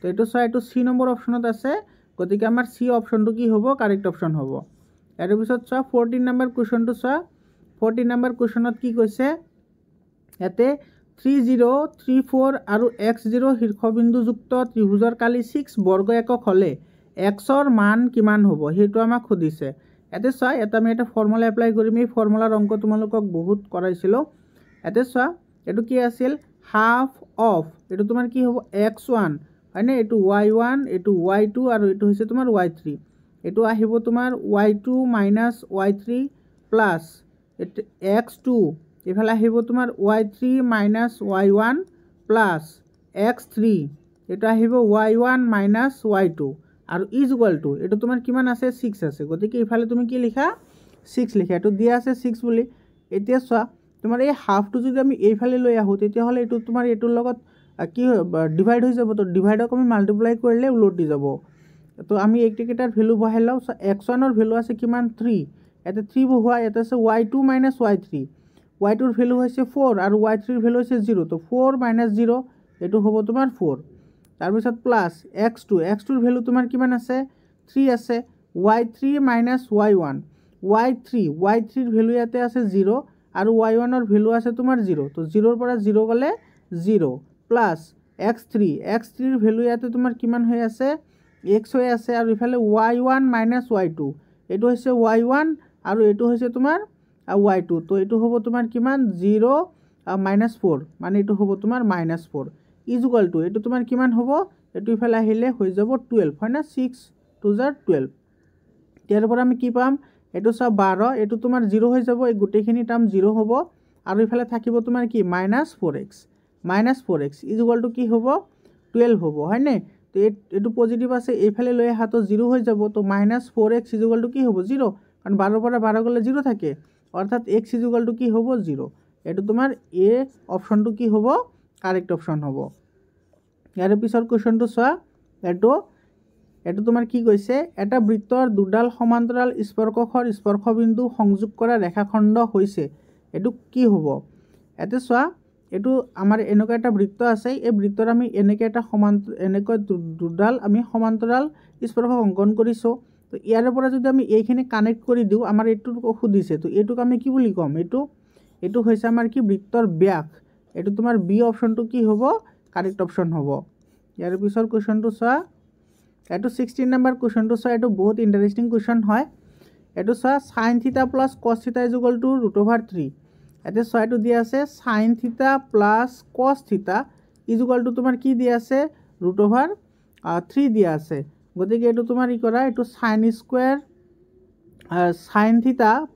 তো এটো চোৱা এটো সি নম্বৰ অপশনত আছে গতিকে আমাৰ সি অপশনটো কি হ'ব কাৰেক্ট অপশন হ'ব ইয়াৰ পিছত চোৱা 14 নম্বৰ কোৱেশ্চনটো চোৱা 14 নম্বৰ কোৱেশ্চনত কি কৈছে ইয়াতে 30 34 আৰু x0 শীৰ্ষবিন্দুযুক্ত ত্ৰিভুজৰ কালি 6 বৰ্গ একক হলে x ৰ মান কিমান হ'ব হেতু আমাক খুদিছে ইয়াতে চোৱা এটা আমি এটা ফৰ্মুলা এপ্লাই কৰিম এই ফৰ্মুলাৰ অংক তোমালোকক বহুত কৰাইছিলো ইয়াতে চোৱা এটো কি আছিল হাফ অফ এটো তোমাৰ কি হ'ব x1 হয়নে এটো y1 এটো y2 আৰু এটো হৈছে তোমাৰ y3 এটো আহিব তোমাৰ y2 - y3 প্লাস x2 এফালে আহিব তোমাৰ y3 - y1 প্লাস x3 এটা আহিব y1 - y2 আৰু ইজ ইকুয়াল টু এটা তোমাৰ কিমান আছে 6 আছে গতিকে এফালে তুমি কি লিখা 6 লিখা এটো দিয়া আছে 6 বুলি এতিয়া চোৱা তোমাৰ এই হাফটো যদি আমি এইফালে লৈ আহো তেতিয়া হলে এটো তোমাৰ এটোৰ লগত কি ডিভাইড হৈ যাব তো ডিভাইডক আমি মাল্টিপ্লাই কৰিলে উলটি যাব তো আমি এইকেইটাৰ ভ্যালু বহাই লও x1 ৰ ভ্যালু আছে কিমান 3 এতে 3 বহোৱা এতে আছে y2 - y3 y2 ৰ ভ্যালু হৈছে 4 আৰু y3 ৰ ভ্যালু হৈছে 0 তো 4 - 0 এটো হ'ব তোমাৰ 4 তাৰ পিছত প্লাস x2 ৰ ভ্যালু তোমাৰ কিমান আছে 3 আছে y3 minus y1 y3 value ইয়াতে আছে 0 আৰু y1 ভেলু আছে তোমাৰ 0 তো 0 পৰা 0 গ'লে 0 প্লাছ x3 ভেলু ইয়াতে তোমাৰ কিমান হৈ আছে x হৈ আছে আৰু ইফালে y1 মাইনাছ y2 এইটো হৈছে y1 আৰু এইটো হৈছে তোমাৰ y2 তো এইটো হ'ব তোমাৰ কিমান 0 মাইনাছ 4 মানে এইটো হ'ব তোমাৰ মাইনাছ 4 ইজ ইকুৱেল টু এইটো তোমাৰ কিমান হ'ব এইটো ইফালে আহিলে হৈ যাব 12 হয় না 6 2 12 ইয়াৰ পৰা আমি কি পাম এইটো সব 12 এইটো তোমাৰ 0 হৈ যাব এই গোটেইখিনি টাৰ্ম 0 হ'ব আৰু ইফালে থাকিব তোমাৰ কি -4x ইজ ইকুৱেল টু কি হ'ব 12 হ'ব হয় নে তো এইটো পজিটিভ আছে এইফালে লৈ আহা তো 0 হৈ যাব তো -4x ইজ ইকুৱেল টু কি হ'ব 0 কাৰণ 12 পৰা 12 গ'লে 0 থাকে অৰ্থাৎ x ইজ ইকুৱেল টু কি হ'ব 0 এইটো তোমাৰ এ অপশনটো কি হ'ব কাৰেক্ট অপশন হ'ব ইয়াৰ পিছৰ কোৱেশ্চনটো চোৱা এটো তোমাৰ কি কৈছে এটা বৃত্তৰ দুডাল সমান্তৰাল স্পৰ্শকৰ স্পৰ্শবিন্দু সংযোগ কৰা ৰেখাখণ্ড হৈছে এটো কি হ'ব এতে চোৱা এটো আমাৰ এনেকুৱা এটা বৃত্ত আছে এই বৃত্তৰ আমি এনেকৈ এটা এনেকৈ দুডাল আমি সমান্তৰাল স্পৰ্শক অংকন কৰিছো তো ইয়াৰ পৰা যদি আমি এইখিনি কানেক্ট কৰি দিও আমাৰ এটো খুদিছে তো এটোক আমি কি বুলি কম এটো হৈছে আমাৰ কি বৃত্তৰ ব্যাস এটো তোমাৰ বি অপশনটো কি হ'ব কাৰেক্ট অপশন হ'ব ইয়াৰ পিছৰ কোৱেশ্চনটো চোৱা এটো 16 নম্বৰ কোৱেশ্চনটো চোৱা এটো বহুত ইন্টাৰেস্টিং কোৱেশ্চন হয় এটো চোৱা sin θ + cos θ √3 এতে চোৱা এটো দিয়া আছে sin θ + cos θ তোমাৰ কি দিয়া আছে √3 দিয়া আছে গতিকে এটো তোমাৰ ই কৰা এটো sin স্কয়াৰ sin θ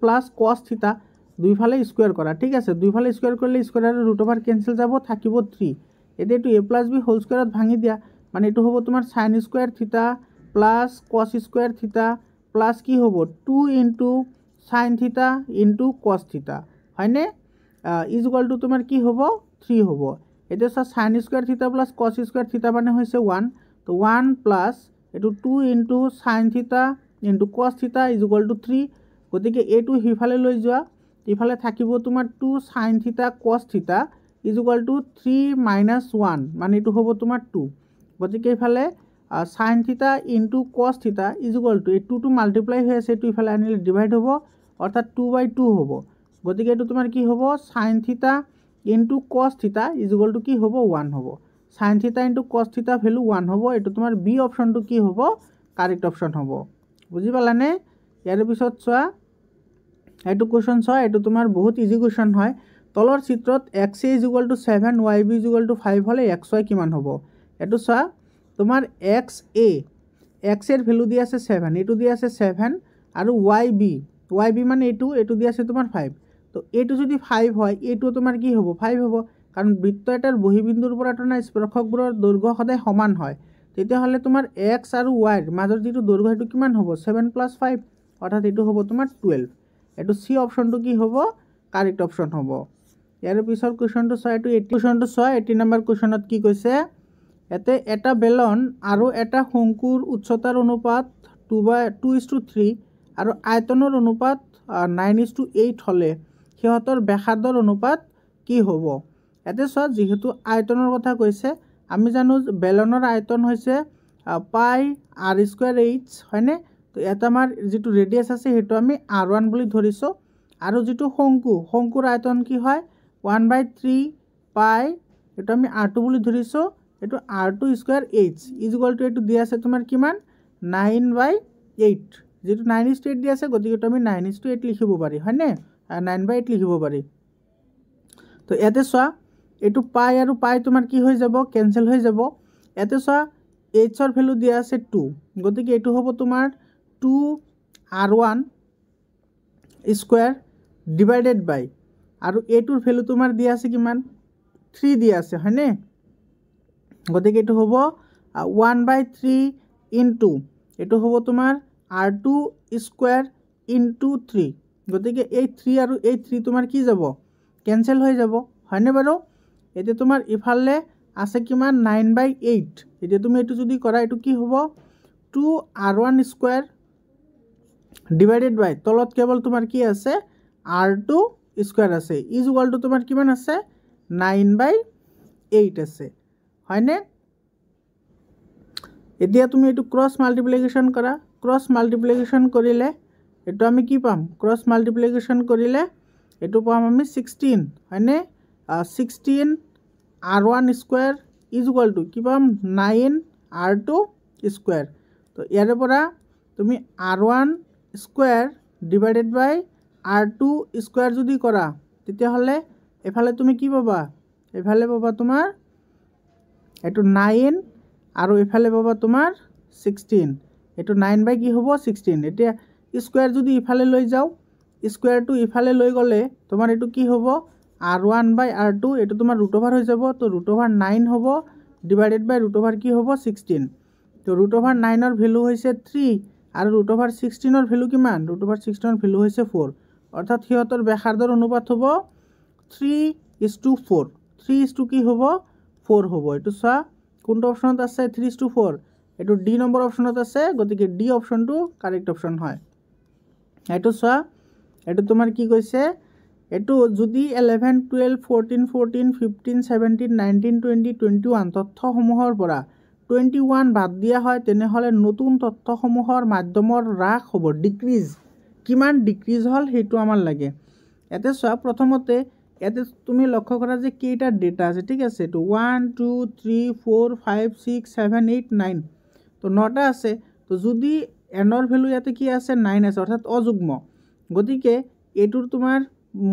+ cos θ দুইফালে স্কয়াৰ কৰা ঠিক আছে দুইফালে স্কয়াৰ কৰিলে স্কয়াৰ আৰু √3 কেনসেল যাব থাকিব 3 এতে এটো a + b হোল স্কয়াৰত ভাঙি দিয়া মানে এটো হ'ব তোমাৰ sin স্কয়াৰ θ + cos স্কয়াৰ θ প্লাস কি হ'ব 2 * sin θ * cos θ হয়নে ইজ ইকুৱেল টু তোমাৰ কি হ'ব 3 হ'ব এতে sin স্কয়াৰ θ + cos স্কয়াৰ θ মানে হৈছে 1 তো 1 প্লাস এটো 2 * sin θ * cos θ is equal to 3 গতিকে এটো হিফালে লৈ যোৱা ইফালে থাকিব তোমাৰ 2 sin θ cos θ is equal to 3 - 1 মানে এটো হ'ব তোমাৰ 2 গতিকে ইফালে sin θ * cos θ is equal two এই 2 টো মাল্টিপ্লাই হৈ আছে এটো ইফালে আনিলে ডিভাইড হ'ব অৰ্থাৎ 2/2 হ'ব গতিকে এটো তোমাৰ কি হ'ব sin θ * cos θ is equal two কি হ'ব 1 হ'ব sin θ * cos θ ভ্যালু 1 হ'ব এটো তোমাৰ বি অপশনটো কি হ'ব কাৰেক্ট অপশন হ'ব বুজি পালানে ইয়াৰ পিছত চোৱা এটো কোৱেশ্চন চোৱা এটো তোমাৰ বহুত ইজি কোৱেশ্চন হয় তলৰ চিত্ৰত x = 7 y b = 5 হলে xy কিমান হ'ব এটো চোৱা তোমাৰ x এৰ ভ্যালু দিয়া আছে 7 এটো দিয়া আছে 7 আৰু y b মানে এটো দিয়া আছে তোমাৰ 5 তো এটো যদি 5 হয় এটো তোমাৰ কি হ'ব 5 হ'ব কাৰণ বৃত্ত এটাৰ বহিবিন্দুৰ পৰা টনা স্পৰ্শকবোৰৰ দৈৰ্ঘ্য সদায় সমান হয় তেতিয়া হলে তোমাৰ x আৰু y ৰ মাজৰ যেটো দৈৰ্ঘ্য এটো কিমান হ'ব 7 + 5 অৰ্থাৎ এটো হ'ব তোমাৰ 12 এটো সি অপশনটো কি হ'ব কাৰেক্ট অপশন হ'ব ইয়াৰ পিছৰ কোৱেশ্চনটো চোৱা এটো 80 নম্বৰ কোৱেশ্চনত কি কৈছে এতে এটা বেলন আৰু এটা শঙ্কুৰ উচ্চতাৰ অনুপাত 2:3 আৰু আয়তনৰ অনুপাত 9:8 হলে সিহঁতৰ ব্যাসাৰ্ধৰ অনুপাত কি হ'ব এতে চোৱা যেহেতু আয়তনৰ কথা কৈছে আমি জানো বেলনৰ আয়তন হৈছে পাই r²h হয়নে তো এটা আমাৰ যেটো ৰেডিয়াস আছে হেতু আমি r1 বুলি ধৰিছো আৰু যেটো শঙ্কুৰ আয়তন কি হয় 1/3 পাই এটা আমি r2 বুলি ধৰিছো এটো r2²h ইজ ইকুৱেল টু এটো দিয়া আছে তোমাৰ কিমান 9/8 যেটো 9:8 দিয়া আছে গতিকে আমি 9:8 লিখিব পাৰি হয়নে 9/8 লিখিব পাৰি তো এতে চোৱা এটো পাই আৰু পাই তোমাৰ কি হৈ যাব কেনসেল হৈ যাব এতে চোৱা h ৰ ভ্যালু দিয়া আছে 2 গতিকে এটো হ'ব তোমাৰ 2r1² ডিভাইডেড বাই আৰু এটোৰ ভ্যালু তোমাৰ দিয়া আছে কিমান 3 দিয়া আছে হয়নে গতিকে এটো হ'ব 1/3 ইনটু এটো হ'ব তোমাৰ r2² ইনটু 3 গতিকে এই 3 আৰু এই 3 তোমাৰ কি যাব কেনসেল হৈ যাব হয়নে বাৰু এতে তোমাৰ ইফালে আছে কিমান 9/8 এতে তুমি এটো যদি কৰা এটো কি হ'ব 2r1² ডিভাইডেড বাই তলত কেৱল তোমাৰ কি আছে r2² আছে ইজ ইকুৱেল টু তোমাৰ কিমান আছে 9/8 আছে হয়নে এতিয়া তুমি এটো ক্ৰস মাল্টিপ্লিকেশন কৰা ক্ৰছ মাল্টিপ্লিকেশ্যন কৰিলে এইটো আমি কি পাম ক্ৰছ মাল্টিপ্লিকেশ্যন কৰিলে এইটো পাম আমি 16 হয়নে 16 r1 square is equal to কি পাম 9 r2 স্কোয়াৰ তো ইয়াৰে পৰা তুমি r1 স্কোয়াৰ ডিভাইডেড বাই r2 স্কোয়াৰ যদি কৰা তেতিয়াহ'লে এফালে তুমি কি পাবা এফালে পাবা তোমাৰ এইটো 9 আৰু এফালে পাবা তোমাৰ 16 এইটো 9 বাই কি হ'ব 16 এতিয়া স্কোয়াৰ যদি ইফালে লৈ যাও স্কোয়াৰটো ইফালে লৈ গ'লে তোমাৰ এইটো কি হ'ব r1 বাই r2 এইটো তোমাৰ ৰুট ওভাৰ হৈ যাব তো ৰুট ওভাৰ 9 হ'ব ডিভাইডেড বাই ৰুট ওভাৰ কি হ'ব 16 তো ৰুট ওভাৰ 9 ৰ ভ্যালু হৈছে 3 আৰু ৰুট ওভাৰ 16 ৰ ভ্যালু কিমান ৰুট ওভাৰ 16 ৰ ভ্যালু হৈছে 4 অৰ্থাৎ হিয়তৰ ব্যাসাৰ্ধৰ অনুপাত হ'ব 3:4 3 কি হ'ব 4 হ'ব এইটো চা কোনটো অপচনত আছে 3:4 এইটো ডি নম্বৰ অপচনত আছে গতিকে ডি অপচনটো কাৰেক্ট অপচন হয় এইটো চা এইটো তোমাৰ কি কৈছে এইটো যদি 11 12 14 14 15 17 19 20 21 তথ্যসমূহৰ পৰা 21 বাদ দিয়া হয় তেনেহলে নতুন তথ্যসমূহৰ মাধ্যমৰ হ্ৰাস হ'ব ডিক্ৰিজ কিমান ডিক্ৰিজ হল হেতু আমাৰ লাগে এতে চোৱা প্ৰথমতে এতে তুমি লক্ষ্য কৰা যে কেইটা ডেটা আছে ঠিক আছে তো 1 2 3 4 5 6 7 8 9 তো 9টা আছে তো যদি এনৰ ভ্যালু ইয়াতে কি আছে 9 আছে অৰ্থাৎ অযুগ্ম গতিকে এটোৰ তোমাৰ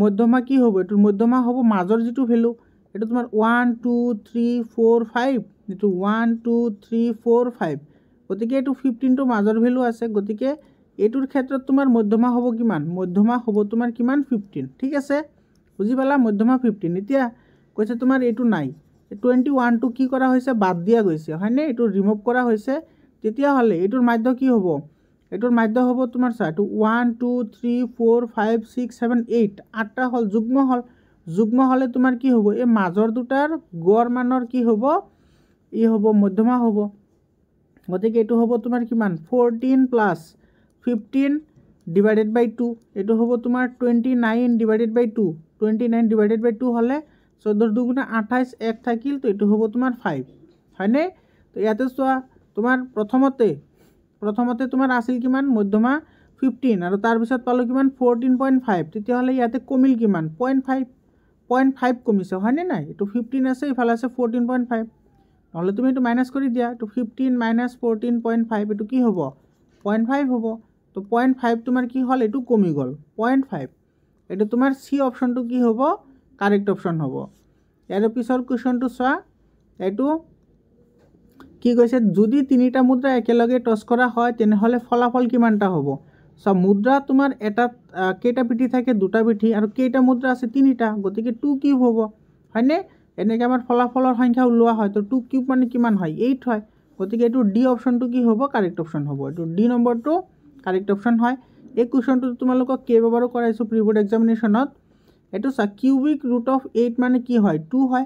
মধ্যমা কি হ'ব এটোৰ মধ্যমা হ'ব মাজৰ যেটো ভ্যালু এটো তোমাৰ 1 2 3 4 5 এটো 1 2 3 4 5 গতিকে এটো 15 টো মাজৰ ভ্যালু আছে গতিকে এটোৰ ক্ষেত্ৰত তোমাৰ মধ্যমা হ'ব কিমান মধ্যমা হ'ব তোমাৰ কিমান 15 ঠিক আছে বুজি পালা মধ্যমা 15 এতিয়া কৈছে তোমাৰ এটো নাই 21 টো কি কৰা হৈছে বাদ দিয়া গৈছে হয়নে এটো ৰিমুভ কৰা হৈছে তেতিয়া হলে এটোৰ মাধ্য কি হ'ব এটোৰ মাধ্য হ'ব তোমাৰ চা এটো 1 2 3 4 5 6 7 8 আঠটা হল যুগ্ম হলে তোমাৰ কি হ'ব এই মাজৰ দুটাৰ গড় মানৰ কি হ'ব ই হ'ব মধ্যমা হ'ব গতিকে এটো হ'ব তোমাৰ কিমান 14 প্লাস 15 divided by 2 এটো হ'ব তোমাৰ 29 divided by 2 29 divided by 2 হলে 14 দুগুণা 28 এক থাকিল তো এটো হ'ব তোমাৰ 5 হয়নে তো ইয়াতে চোৱা তোমাৰ প্ৰথমতে তোমাৰ আছিল কিমান মধ্যমা 15 আৰু তাৰ পিছত পালো কিমান 14.5 তেতিয়া হলে ইয়াতে কমিল কিমান 0.5 কমিছে হয়নে নাই এটো 15 আছে ইফালে আছে 14.5 নহলে তুমি এটো মাইনাস কৰি দিয়া তো 15 - 14.5 এটো কি হ'ব 0.5 হ'ব তো 0.5 তোমাৰ কি হল এটো কমি গল 0.5 এটো তোমাৰ সি অপশনটো কি হ'ব কাৰেক্ট অপশন হ'ব ইয়াৰ পিছৰ কোৱেশ্চনটো চোৱা এটো কি কৈছে যদি তিনিটা মুদ্ৰা একেলগে টস কৰা হয় তেনেহলে ফলাফল কিমানটা হ'ব সব মুদ্ৰা তোমাৰ এটা কেইটা পিঠি থাকে দুটা পিঠি আৰু কেইটা মুদ্ৰা আছে তিনিটা গতিকে 2 কিউব হ'ব হয়নে এনেকে আমাৰ ফলাফলৰ সংখ্যা উলোৱা হয় তো 2 কিউব মানে কিমান হয় 8 হয় গতিকে এটো ডি অপশনটো কি হ'ব কারেক্ট অপশন হ'ব এটো ডি নম্বৰটো কাৰেক্ট অপশন হয় এই কোৱেশ্চনটো তোমালোকক কেইবাবাৰো কৰাইছো প্ৰি বোৰ্ড এক্সামিনেশনত এটো সা কিউবিক ৰুট অফ 8 মানে কি হয় 2 হয়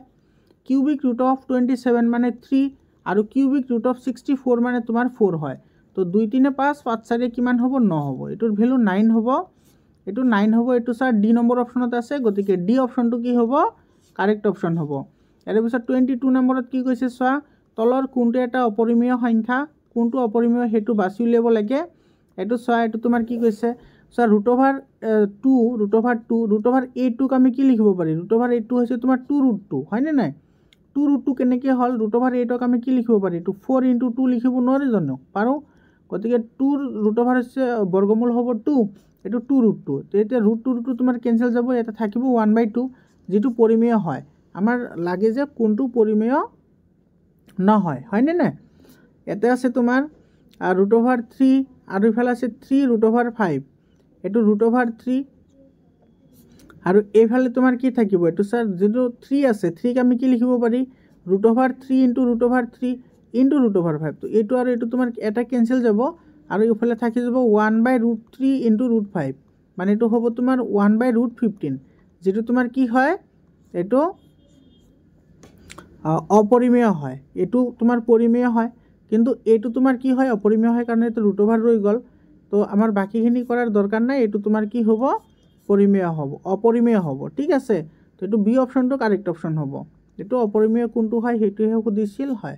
কিউবিক ৰুট অফ 27 মানে 3 আৰু কিউবিক ৰুট অফ 64 মানে তোমাৰ 4 হয় তো 2 3 5 5 4 কিমান হ'ব 9 হ'ব এটোৰ ভ্যালু 9 হ'ব এটো 9 হ'ব এটো স্যাৰ ডি নম্বৰ অপশনত আছে গতিকে ডি অপশনটো কি হ'ব কাৰেক্ট অপশন হ'ব এৰ পিছত 22 নম্বৰত কি কৈছে চোৱা তলৰ কোনটো এটা অপৰিমেয় সংখ্যা কোনটো অপৰিমেয় হেতু বাছি উলিয়াব লাগে এটো চোৱা এটো তোমাৰ কি কৈছে so root over 2 root over 8 ক আমি কি লিখিব পাৰি ৰুট ওভাৰ 8 হৈছে তোমাৰ 2 ৰুট 2 হয়নে নাই 2 ৰুট 2 কেনেকৈ হল ৰুট ওভাৰ 8 ক আমি কি লিখিব পাৰি তো 4 * 2 লিখিব নোৱাৰি জানো পাৰো গতিকে 2 ৰুট ওভাৰ হৈছে বৰ্গমূল হ'ব 2 এটো 2 ৰুট 2 তো এটা ৰুট 2 তোমাৰ কেনসেল যাব এটা থাকিব 1/2 যেটো পৰিমেয় হয় আমাৰ লাগে যে কোনটো পৰিমেয় নহয় হয়নে নাই এটা আছে তোমাৰ ৰুট ওভাৰ 3 আৰু ইফালে আছে 3 ৰুট ওভাৰ 5 এটো ৰুট ওভাৰ 3 আৰু এইফালে তোমাৰ কি থাকিব এটো স্যাৰ যেটো 3 আছে 3 ক আমি কি লিখিব পাৰি root over 3 * root over 3 * root over 5 তো এটো আৰু এটো তোমাৰ এটা কেনসেল যাব আৰু ইফালে থাকি যাব 1/√3 * ৰুট 5 মানে এটো হ'ব তোমাৰ 1/√15 যেটো তোমাৰ কি হয় এটো অপৰিমেয় হয় এটো তোমাৰ পৰিমেয় হয় কিন্তু এটো তোমাৰ কি হয় অপৰিমেয় হয় কাৰণ এটো ৰুট ওভাৰ ৰৈ গল তো আমাৰ বাকিখিনি কৰাৰ দৰকাৰ নাই এটো তোমাৰ কি হ'ব পৰিমেয় হ'ব অপৰিমেয় হ'ব ঠিক আছে তো এটো বি অপশনটো কাৰেক্ট অপশন হ'ব এটো অপৰিমেয় কোনটো হয় হেতুহে সুধিছিল হয়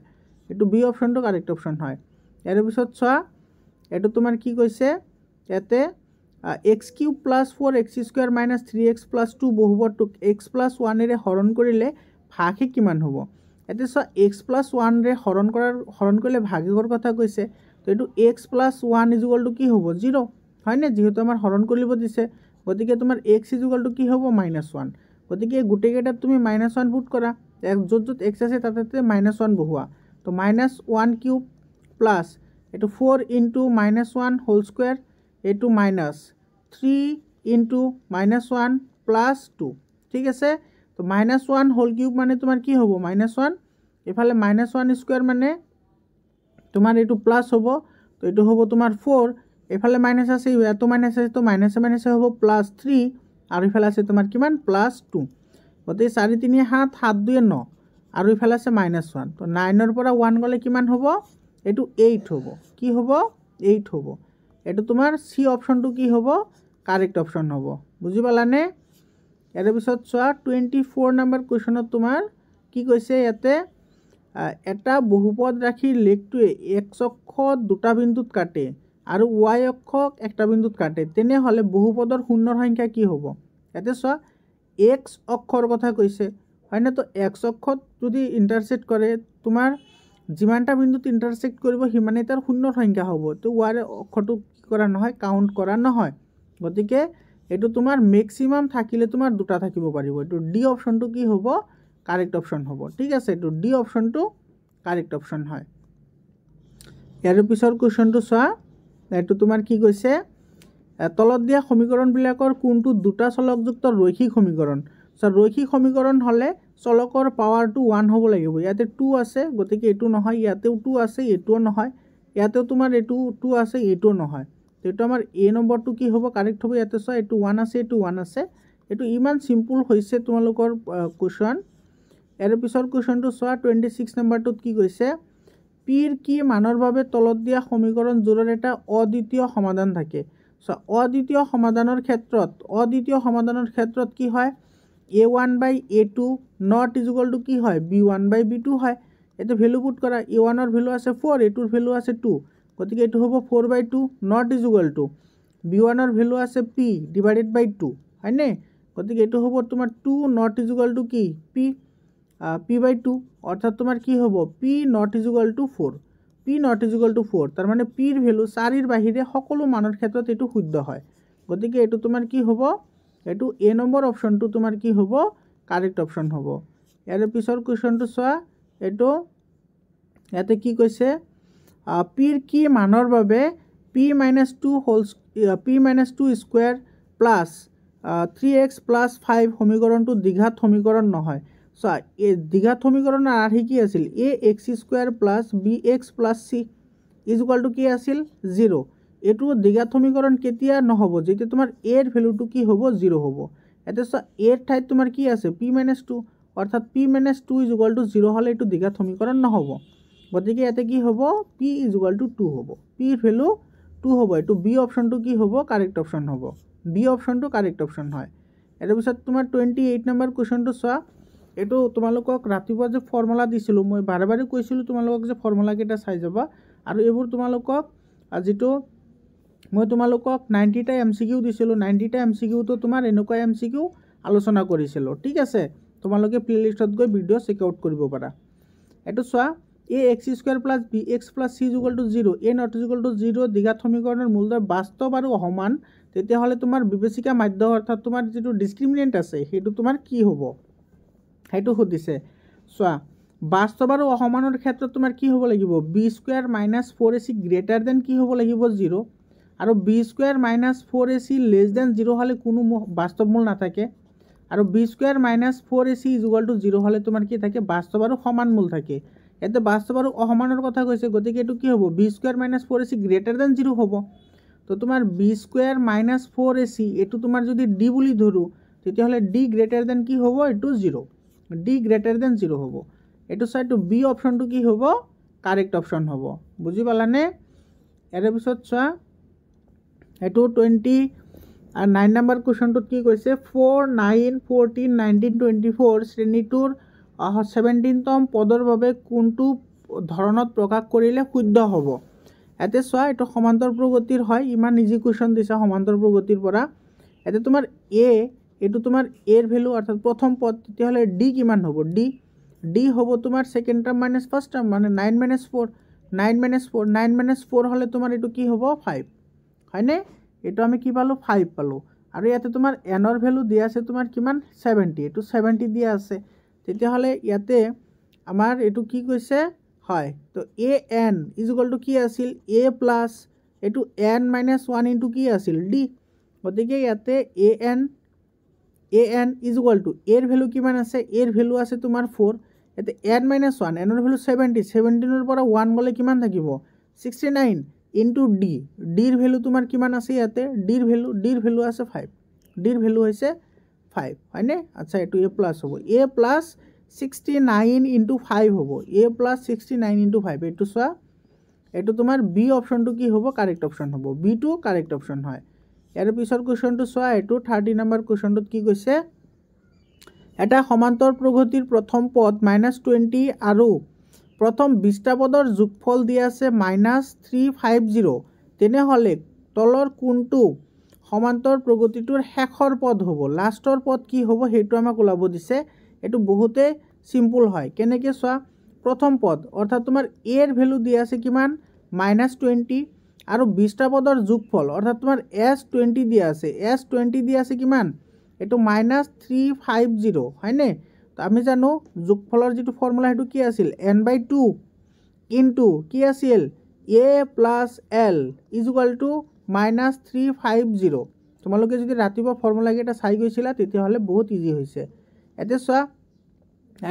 এটো বি অপশনটো কাৰেক্ট অপশন হয় ইয়াৰ পিছত চোৱা এইটো তোমাৰ কি কৈছে ইয়াতে x³ + 4x² - 3x + 2 বহুপদটোক x + 1 এৰে হৰণ কৰিলে ভাগহে কিমান হ'ব এতিয়া চোৱা x + 1 ৰে হৰণ কৰিলে ভাগৰ কথা কৈছে তো এইটো x + 1 = কি হ'ব 0 হয়নে যেহেতু আমাৰ হৰণ কৰিব দিছে গতিকে তোমাৰ x = কি হ'ব -1 গতিকে গোটেইকেইটাত তুমি -1 পুট কৰা য'ত য'ত x আছে তাতে -1 বহুৱা তো -1³ প্লাছ এইটো 4 * -1 হোল স্কয়াৰ এইটো -3 * -1 প্লাছ 2 ঠিক আছে তো -1 হোল কিউব মানে তোমাৰ কি হ'ব -1 এফালে -1 স্কয়াৰ মানে তোমাৰ এইটো প্লাছ হ'ব তো এইটো হ'ব তোমাৰ 4 এফালে মাইনাস আছে ইয়াতো মাইনাস আছে তো মাইনাসে হ'ব +3 আৰু ইফালে আছে তোমাৰ কিমান +2 গতিকে 4 3 7 7 2 9 আৰু ইফালে আছে -1 তো 9 ৰ পৰা 1 গলে কিমান হ'ব এইটো 8 হ'ব কি হ'ব 8 হ'ব এইটো তোমাৰ সি অপশনটো কি হ'ব কাৰেক্ট অপশন হ'ব বুজি পালানে ইয়াৰ পিছত চোৱা 24 নম্বৰ কোৱেশ্চনত তোমাৰ কি কৈছে ইয়াতে এটা বহুপদ ৰাশিৰ লেখটোৱে x অক্ষত দুটা বিন্দুত কাটে আৰু y অক্ষক একটা বিন্দুত কাটে তেনেহলে বহুপদৰ শূন্যৰ সংখ্যা কি হ'ব ইয়াতে চোৱা x অক্ষৰ কথা কৈছে হয় না তো x অক্ষত যদি ইন্টাৰসেক্ট কৰে তোমাৰ যিমানটা বিন্দুত ইন্টাৰসেক্ট কৰিব সিমানেই তাৰ শূন্যৰ সংখ্যা হ'ব তো y অক্ষটো কি কৰা নহয় কাউন্ট কৰা নহয় গতিকে এটো তোমাৰ ম্যাক্সিমাম থাকিলে তোমাৰ দুটা থাকিব পাৰিব এটো ডি অপশনটো কি হ'ব কারেক্ট অপশন হ'ব ঠিক আছে এটো ডি অপশনটো কারেক্ট অপশন হয় ইয়াৰ পিছৰ কোৱেশ্চনটো চোৱা এটো তোমাৰ কি কৈছে তলত দিয়া সমীকৰণবিলাকৰ কোনটো দুটা চলকযুক্ত ৰৈখিক সমীকৰণ সো ৰৈখিক সমীকৰণ হলে চলকৰ পাৱাৰটো 1 হ'ব লাগিব ইয়াতে 2 আছে গতিকে এটো নহয় ইয়াতেও 2 আছে এটোও নহয় ইয়াতেও তোমাৰ এটো 2 আছে এটোও নহয় তো এটা আমাৰ এ নম্বৰটো কি হ'ব কাৰেক্ট হ'ব ইয়াতে চোৱা এটো 1 আছে এটো 1 আছে এটো ইমান সিম্পল হৈছে তোমালোকৰ কোৱেশ্চন এৰ পিছৰ কোৱেশ্চনটো চোৱা 26 নম্বৰটোত কি কৈছে পিৰ কি মানৰ বাবে তলত দিয়া সমীকৰণ জোৰৰ এটা অদ্বিতীয় সমাধান থাকে সো অদ্বিতীয় সমাধানৰ ক্ষেত্ৰত কি হয় a1/a2 not = কি হয় b1/b2 হয় এটো ভ্যালু পুট কৰা a1 ৰ ভ্যালু আছে 4 a2 ৰ ভ্যালু আছে 2 গতিকে এটো হ'ব 4/2 not = b1 ৰ ভ্যালু আছে p / 2 হয়নে গতিকে এটো হ'ব তোমাৰ 2 not = কি p/2 অৰ্থাৎ তোমাৰ কি হ'ব p not = 4 p not = 4 তাৰ মানে p ৰ ভ্যালু 4 ৰ বাহিৰে সকলো মানৰ ক্ষেত্ৰত এটো শুদ্ধ হয় গতিকে এটো তোমাৰ কি হ'ব এটো এ নম্বৰ অপশনটো তোমাৰ কি হ'ব কাৰেক্ট অপশন হ'ব ইয়াৰ পিছৰ কোৱেশ্চনটো চোৱা এটো ইয়াতে কি কৈছে পিৰ কি মানৰ বাবে p - 2 স্কয়াৰ প্লাস 3x + 5 সমীকৰণটো দ্বিঘাত সমীকৰণ নহয় সো এই দ্বিঘাত সমীকৰণৰ আৰ্হি কি আছিল ax² + bx + c = কি আছিল 0 এটো দ্বিঘাত সমীকৰণ কেতিয়া নহব যেতি তোমাৰ a ৰ ভ্যালুটো কি হ'ব 0 হ'ব এতে সো a ৰ ঠাইত তোমাৰ কি আছে p - 2 অৰ্থাৎ p - 2 = 0 হলে এটো দ্বিঘাত সমীকৰণ নহব গতিকে এতে কি হ'ব p = 2 হ'ব p ৰ ভ্যালু 2 হ'ব এটো বি অপশনটো কি হ'ব কারেক্ট অপশন হ'ব বি অপশনটো কারেক্ট অপশন হয় এর পিছত তোমাৰ 28 নম্বৰ কোৱেশ্চনটো চোৱা এটো তোমালোকক ৰাতিপুৱা যে ফৰ্মুলা দিছিলো মই বাৰে বাৰে কৈছিলো তোমালোকক যে ফৰ্মুলা কেটা চাই যাবা আৰু এবোৰ তোমালোকক আজিটো মই তোমালোকক 90 টা এমসিকিউ দিছিলো 90 টা এমসিকিউ তো তোমাৰ এনেকুৱা এমসিকিউ আলোচনা কৰিছিলো ঠিক আছে তোমালোকে প্লেলিষ্টত গৈ ভিডিও চেক আউট কৰিব পাৰা এটো চোৱা ax² + bx + c = 0 a not = 0 দ্বিঘাত সমীকৰণৰ মূলধন বাস্তৱ আৰু সমান তেতিয়া হলে তোমাৰ বিবেচিকা মাধ্য অৰ্থাৎ তোমাৰ যেটো ডিসক্ৰিমিনেন্ট আছে হেতু তোমাৰ কি হ'ব হেতু সুধিছে চোৱা বাস্তৱ আৰু অসমানৰ ক্ষেত্ৰত তোমাৰ কি হ'ব লাগিব b² - 4ac > কি হ'ব লাগিব 0 আৰু b² - 4ac <0 হলে কোনো বাস্তৱ মূল নাথাকে আৰু b² - 4ac = 0 হলে তোমাৰ কি থাকে বাস্তৱ আৰু সমান মূল থাকে এতে বাস্তৱ আৰু অসমানৰ কথা কৈছে গতিকে এটো কি হ'ব b² - 4ac <0 হ'ব তো তোমাৰ b² - 4ac এটো তোমাৰ যদি d বুলি ধৰো তেতিয়া হলে d < কি হ'ব এটো 0 d < 0 হ'ব এটো সাইটো বি অপশনটো কি হ'ব কারেক্ট অপশন হ'ব বুজি পালানে এর পিছত চোৱা এটো 29 নম্বৰ কোৱেশ্চনটোত কি কৈছে 4 9 14 19 24 শ্ৰেণীটোৰ 17তম পদৰ বাবে কোনটো ধৰণত প্ৰকাশ কৰিলে শুদ্ধ হ'ব ইয়াতে চোৱা এইটো সমান্তৰ প্ৰগতিৰ হয়, ইমান ইজি কুৱেশ্যন দিছে সমান্তৰ প্ৰগতিৰ পৰা। ইয়াতে তোমাৰ এ এইটো তোমাৰ এৰ ভেলু অৰ্থাৎ প্ৰথম পদ, তেতিয়াহ'লে ডি কিমান হ'ব? ডি হ'ব তোমাৰ second term minus first term, মানে 9 - 4 9 - 4 হ'লে তোমাৰ এইটো কি হ'ব? 5 হয়নে? এইটো আমি কি পালোঁ? 5 পালোঁ। আৰু ইয়াতে তোমাৰ এনৰ ভেলু দিয়া আছে তোমাৰ কিমান? 70, এইটো 70 দিয়া আছে। তেতিয়াহ'লে ইয়াতে আমাৰ এইটো কি কৈছে? হয়, তো এ এন ইজুগল টু কি আছিল? এ প্লাছ এইটো এন মাইনাছ 1 ইনটু কি আছিল? ডি। গতিকে ইয়াতে এ এন ইজুগল টু এৰ ভেলু কিমান আছে? এৰ ভেলু আছে তোমাৰ 4। ইয়াতে এন মাইনাছ 1, এনৰ ভেলু 70, 17ৰ পৰা 1 গ'লে কিমান থাকিব? 69 ইনটু ডি। ডিৰ ভেলু তোমাৰ কিমান আছে ইয়াতে? ডিৰ ভেলু আছে 5। ডিৰ ভেলু হৈছে 5 হয়নে? আচ্ছা, এইটো এ প্লাছ হ'ব। এ প্লাছ 69 ইনটু 5 হ'ব। এ প্লাছ 69 ইনটু 5, এইটো চোৱা, এইটো তোমাৰ বি অপশ্যনটো কি হ'ব? কাৰেক্ট অপশ্যন হ'ব। বিটো কাৰেক্ট অপশ্যন হয়। ইয়াৰ পিছৰ কুৱেশ্যনটো চোৱা, এইটো 30 নম্বৰ কুৱেশ্যনটোত কি কৈছে? এটা সমান্তৰ প্ৰগতিৰ প্ৰথম পদ -20 আৰু প্ৰথম 20টা পদৰ যোগফল দিয়া আছে -350, তেনেহ'লে তলৰ কোনটো সমান্তৰ প্ৰগতিটোৰ শেষৰ পদ হ'ব? লাষ্টৰ পদ কি হ'ব সেইটো আমাক ওলাব দিছে। এইটো বহুতে চিম্পুল হয়। কেনেকৈ চোৱা, প্ৰথম পদ অৰ্থাৎ তোমাৰ এৰ ভেলু দিয়া আছে কিমান? -20 আৰু 20টা পদৰ যোগফল অৰ্থাৎ তোমাৰ S20 দিয়া আছে। S20 দিয়া আছে কিমান? এইটো -350 হয়নে? তো আমি জানো যোগফলৰ যিটো ফৰ্মুলা সেইটো কি আছিল? n/2 ইনটু কি আছিল? A plus L is equal two -350। তোমালোকে যদি ৰাতিপুৱা ফৰ্মুলাকেইটা চাই গৈছিলা তেতিয়াহ'লে বহুত ইজি হৈছে। এতিয়া চোৱা,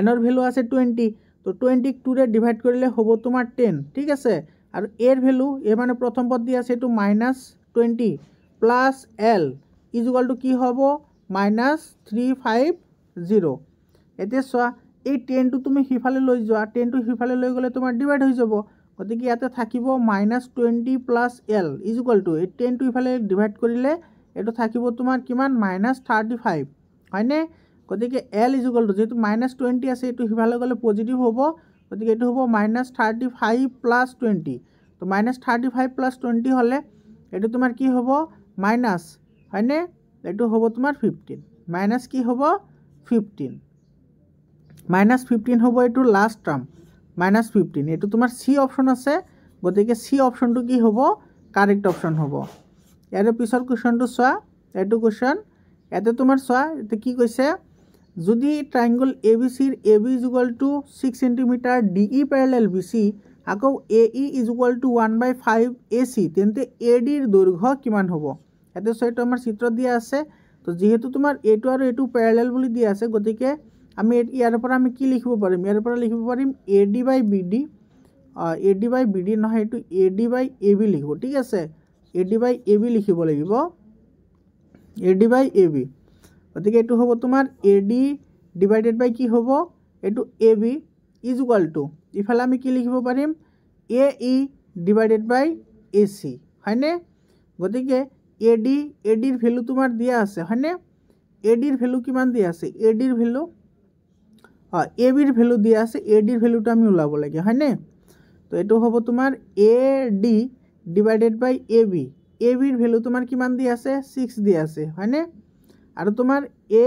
এনৰ ভেলু আছে 20, তো 20ক 2ৰে ডিভাইড কৰিলে হ'ব তোমাৰ 10, ঠিক আছে। আৰু এৰ ভেলু এ মানে প্ৰথম পদ দিয়া আছে, এইটো -20 প্লাছ এল ইজুগল টু কি হ'ব? -350। এতিয়া চোৱা, এই 10টো তুমি সিফালে লৈ যোৱা, 10টো সিফালে লৈ গ'লে তোমাৰ ডিভাইড হৈ যাব। গতিকে ইয়াতে থাকিব -20 প্লাছ এল ইজুগল টু এই 10টো ইফালে ডিভাইড কৰিলে এইটো থাকিব তোমাৰ কিমান? -35 হয়নে? গতিকে এল ইজুগল টু যিহেতু -20 আছে, এইটো সিফালে গ'লে পজিটিভ হ'ব। গতিকে এইটো হ'ব -35 প্লাছ 20। তো -35 প্লাছ 20 হ'লে এইটো তোমাৰ কি হ'ব? মাইনাছ হয়নে? এইটো হ'ব তোমাৰ 15। মাইনাছ কি হ'ব? 15। -15 হ'ব এইটো লাষ্ট টাৰ্ম, -15। এইটো তোমাৰ চি অপশ্যন আছে। গতিকে চি অপশ্যনটো কি হ'ব? কাৰেক্ট অপশ্যন হ'ব। ইয়াৰ পিছৰ কুৱেশ্যনটো চোৱা, এইটো কুৱেশ্যন ইয়াতে তোমাৰ চোৱা, এইটো কি কৈছে? যদি ট্ৰাইংগল এ বি চিৰ A B equal to 6 centimetre, D E parallel B C, আকৌ A E equal to 1/5 A C, তেন্তে এ ডিৰ দৈৰ্ঘ্য কিমান হ'ব? ইয়াতে চোৱা, এইটো আমাৰ চিত্ৰত দিয়া আছে। তো যিহেতু তোমাৰ এইটো আৰু এইটো পেৰেলেল বুলি দিয়া আছে, গতিকে আমি ইয়াৰ পৰা আমি কি লিখিব পাৰিম? ইয়াৰ পৰা লিখিব পাৰিম A D by B D. A D by B D নহয়, এইটো এ ডি বাই এ বি লিখিব, ঠিক আছে। এ ডি বাই এ বি লিখিব লাগিব, এ ডি বাই এ বি। গতিকে এইটো হ'ব তোমাৰ এ ডি ডিভাইডেড বাই কি হ'ব? এইটো এ বি ইজুগল টু ইফালে আমি কি লিখিব পাৰিম? এ ই ডিভাইডেড বাই এ চি হয়নে? গতিকে এ ডিৰ ভেলু তোমাৰ দিয়া আছে হয়নে? এ ডিৰ ভেলু কিমান দিয়া আছে? এ ডিৰ ভেলু এ বিৰ ভেলু দিয়া আছে। এ ডিৰ ভেলুটো আমি ওলাব লাগে হয়নে? তো এইটো হ'ব তোমাৰ A D divided by A B. A বিৰ ভেলু তোমাৰ কিমান দিয়া আছে? 6 দিয়া আছে হয়নে? আৰু তোমাৰ এ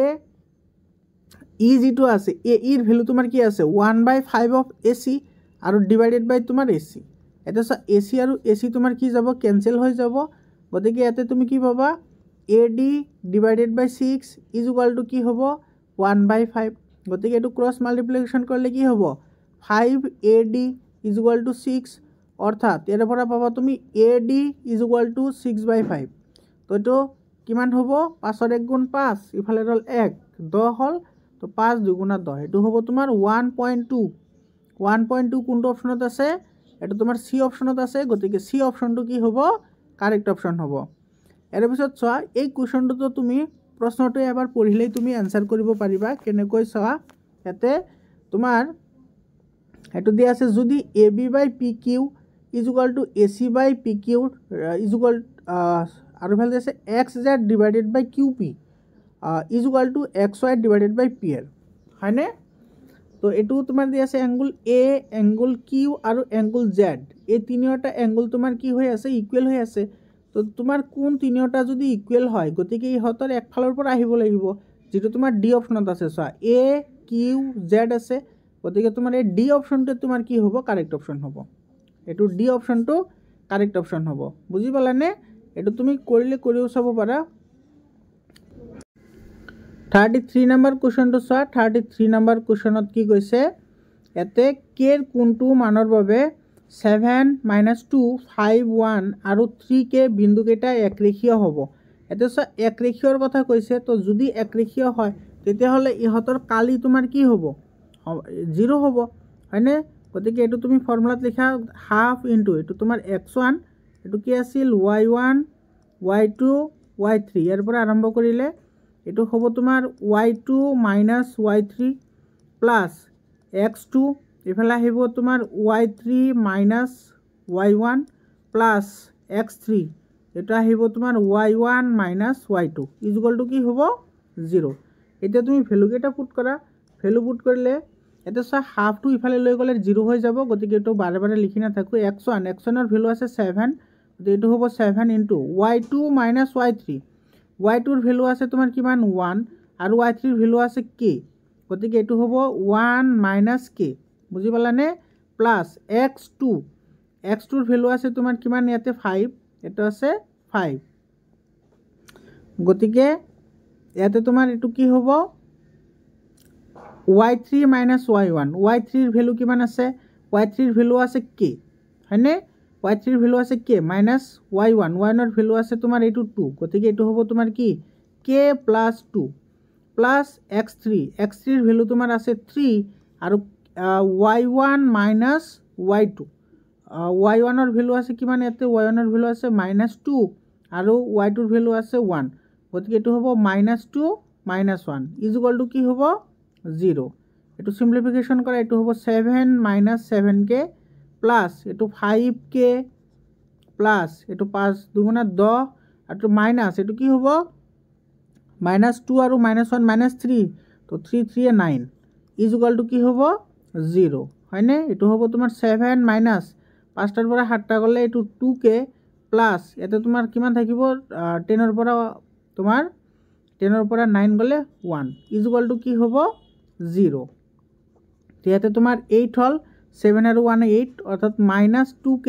ই যিটো আছে, এ ইৰ ভেলু তোমাৰ কি আছে? 1/5 অফ এ চি আৰু ডিভাইডেড বাই তোমাৰ এ চি। এতিয়া চোৱা, এ চি আৰু এ চি তোমাৰ কি যাব? কেঞ্চেল হৈ যাব। গতিকে ইয়াতে তুমি কি পাবা? A D divided by 6 equal to কি হ'ব? 1/5। গতিকে এইটো ক্ৰছ মাল্টিপ্লিকেশ্যন কৰিলে কি হ'ব? 5 এ ডি ইজুগল টু 6, অৰ্থাৎ ইয়াৰ পৰা পাবা তুমি এ ডি ইজুগল টু 6/5। তো এইটো কিমান হ'ব? 5ৰ 1 গুণ 5, ইফালে হ'ল 1, 10 হ'ল। তো 5 2 গুণা 10, এইটো হ'ব তোমাৰ 1.2। 1.2 কোনটো অপশ্যনত আছে? এইটো তোমাৰ চি অপশ্যনত আছে। গতিকে চি অপশ্যনটো কি হ'ব? কাৰেক্ট অপশ্যন হ'ব। ইয়াৰ পিছত চোৱা, এই কুৱেশ্যনটোতো তুমি প্ৰশ্নটো এবাৰ পঢ়িলেই তুমি এনচাৰ কৰিব পাৰিবা। কেনেকৈ চোৱা, ইয়াতে তোমাৰ এইটো দিয়া আছে, যদি A B by P Q equal to A C by P Q equal আৰু ভাল আছে X Z divided by Q P equal to X Y divided by P L হয়নে? তো এইটো তোমাৰ দিয়া আছে এংগুল এ, এংগুল কিউ আৰু এংগুল জেড। এই তিনিওটা এংগল তোমাৰ কি হৈ আছে ইকুৱেল হৈ আছে তো তোমাৰ কোন তিনিওটা যদি ইকুৱেল হয় গতিকে ইহঁতৰ একফালৰ পৰা আহিব লাগিব যেটো তোমাৰ ডি অপশনত আছে চোৱা এ কিউ জেড আছে গতিকে তোমাৰ এই ডি অপশনটো তোমাৰ কি হ'ব কাৰেক্ট অপশন হ'ব এটো ডি অপশনটো কাৰেক্ট অপশন হ'ব বুজি পালানে এটো তুমি কৰিলে কৰিও চাব পাৰা 33 নম্বৰ কোৱেশ্চনটো চোৱা 33 নম্বৰ কোৱেশ্চনত কি কৈছে এতে কেৰ কোনটো মানৰ বাবে 7 - 2 5 1 আৰু 3 কে বিন্দু কেইটা একৰেখীয় হ'ব এতে চোৱা একৰেখীয়ৰ কথা কৈছে তো যদি একৰেখীয় হয় তেতিয়া হলে ইহতৰ কালি তোমাৰ কি হ'ব 0 হ'ব হয়নে গতিকে এটো তুমি ফৰ্মুলাত লিখা হাফ ইনটু এটো তোমাৰ x1 এটো কি আছিল y1 y2 y3 ইয়াৰ পৰা আৰম্ভ কৰিলে এটো হ'ব তোমাৰ y2 - y3 প্লাস x2 ইফালে আহিব তোমাৰ y3 - y1 প্লাস x3 এটা আহিব তোমাৰ y1 - y2 ইকুয়াল টু কি হ'ব 0 এতিয়া তুমি ভ্যালু কেটা পুট কৰা ভ্যালু পুট কৰিলে এটা সা হাফ টু ইফালে লৈ গলে 0 হৈ যাব গতিকে এটো বাৰে বাৰে লিখি না থাকো x1 এর ভ্যালু আছে 7 তো এটো হ'ব 7 ইনটু y2 - y3 y2 এর ভ্যালু আছে তোমার কিমান 1 আৰু y3 এর ভ্যালু আছে k গতিকে এটো হ'ব 1 - k বুজি পালানে প্লাস x2 এর ভ্যালু আছে তোমার কিমান ইয়াতে 5 এটো আছে 5 গতিকে ইয়াতে তোমাৰ এটো কি হ'ব y3 - y1 y3 এর ভ্যালু কিমান আছে y3 এর ভ্যালু আছে k হয়নে y3 এর ভ্যালু আছে k মাইনাস y1 y1 এর ভ্যালু আছে তোমার এটো 2 গতিকে এটো হ'ব তোমাৰ কি k + 2 প্লাস x3 এৰ ভ্যালু তোমাৰ আছে 3 আৰু y1 - y2 y1 এৰ ভ্যালু আছে কিমান ইয়াতে y1 এৰ ভ্যালু আছে -2 আৰু y2 এর ভ্যালু আছে 1 গতিকে এটো হ'ব -2 - 1 ইকুয়াল টু কি হ'ব 0 এটো সিম্পলিফিকেশন কৰা এটো হ'ব 7 - 7k প্লাস এটো 5k প্লাস এটো 5 দুগুণা 10 আৰু মাইনাস এটো কি হ'ব -2 আৰু -1 -3 তো 3 3 এ 9 ইকুয়াল টু কি হ'ব 0 হয়নে এটো হ'ব তোমাৰ 7 মাইনাস 5টাৰ পৰা 7টা গলে এটো 2k প্লাস এতে তোমাৰ কিমান থাকিব 10 ৰ পৰা তোমাৰ 10 ৰ পৰা 9 গলে 1 ইকুয়াল টু কি হ'ব 0 ইয়াতে তোমাৰ 8 হল 7 আৰু 1 8 অৰ্থাৎ -2k